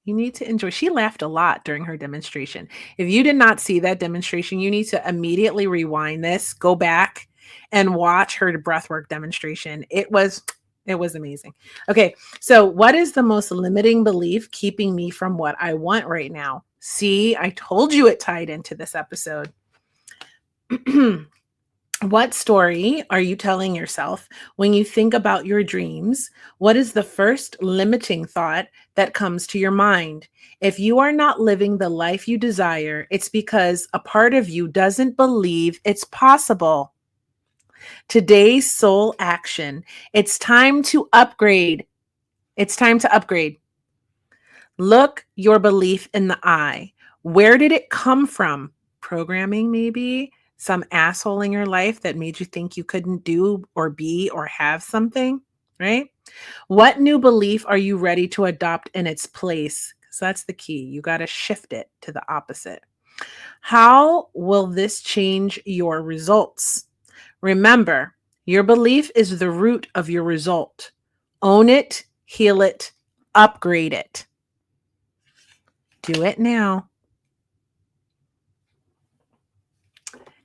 You need to enjoy. She laughed a lot during her demonstration. If you did not see that demonstration, you need to immediately rewind this, go back and watch her breathwork demonstration. It was amazing. Okay, so what is the most limiting belief keeping me from what I want right now? See, I told you it tied into this episode. What story are you telling yourself when you think about your dreams? What is the first limiting thought that comes to your mind? If you are not living the life you desire, it's because a part of you doesn't believe it's possible. Today's soul action. It's time to upgrade. It's time to upgrade. Look your belief in the eye. Where did it come from? Programming, maybe? Some asshole in your life that made you think you couldn't do or be or have something, right? What new belief are you ready to adopt in its place? Because that's the key. You got to shift it to the opposite. How will this change your results? Remember, your belief is the root of your result. Own it, heal it, upgrade it. Do it now.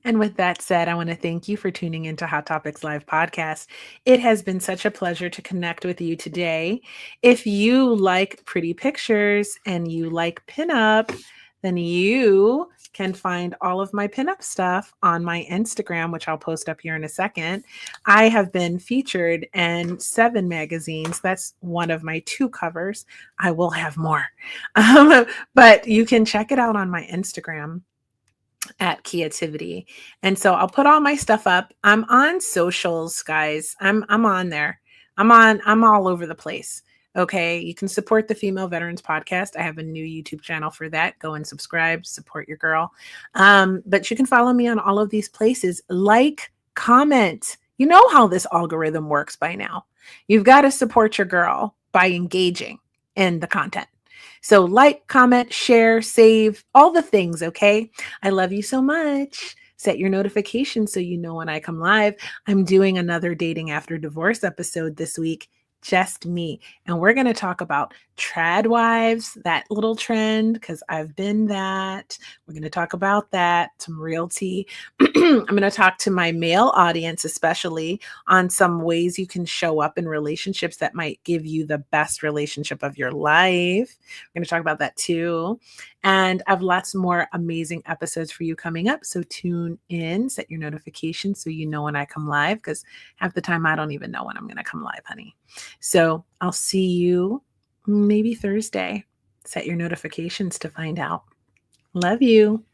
And with that said, I want to thank you for tuning into Hot Topics Live podcast. It has been such a pleasure to connect with you today. If you like pretty pictures and you like pinup, then you can find all of my pinup stuff on my Instagram, which I'll post up here in a second. I have been featured in 7 magazines. That's one of my 2 covers. I will have more. But you can check it out on my Instagram at Creativity. And so I'll put all my stuff up. I'm on socials, guys. I'm on there. I'm all over the place. Okay. You can support the Female Veterans Podcast. I have a new YouTube channel for that. Go and subscribe, support your girl. But you can follow me on all of these places. Like, comment. You know how this algorithm works by now. You've got to support your girl by engaging in the content. So like, comment, share, save, all the things, okay? I love you so much. Set your notifications so you know when I come live. I'm doing another Dating After Divorce episode this week, just me. And we're going to talk about trad wives, that little trend, because I've been that. We're going to talk about that, some real tea. I'm going to talk to my male audience, especially on some ways you can show up in relationships that might give you the best relationship of your life. We're going to talk about that too. And I have lots more amazing episodes for you coming up. So tune in, set your notifications so you know when I come live, because half the time I don't even know when I'm going to come live, honey. So I'll see you maybe Thursday. Set your notifications to find out. Love you.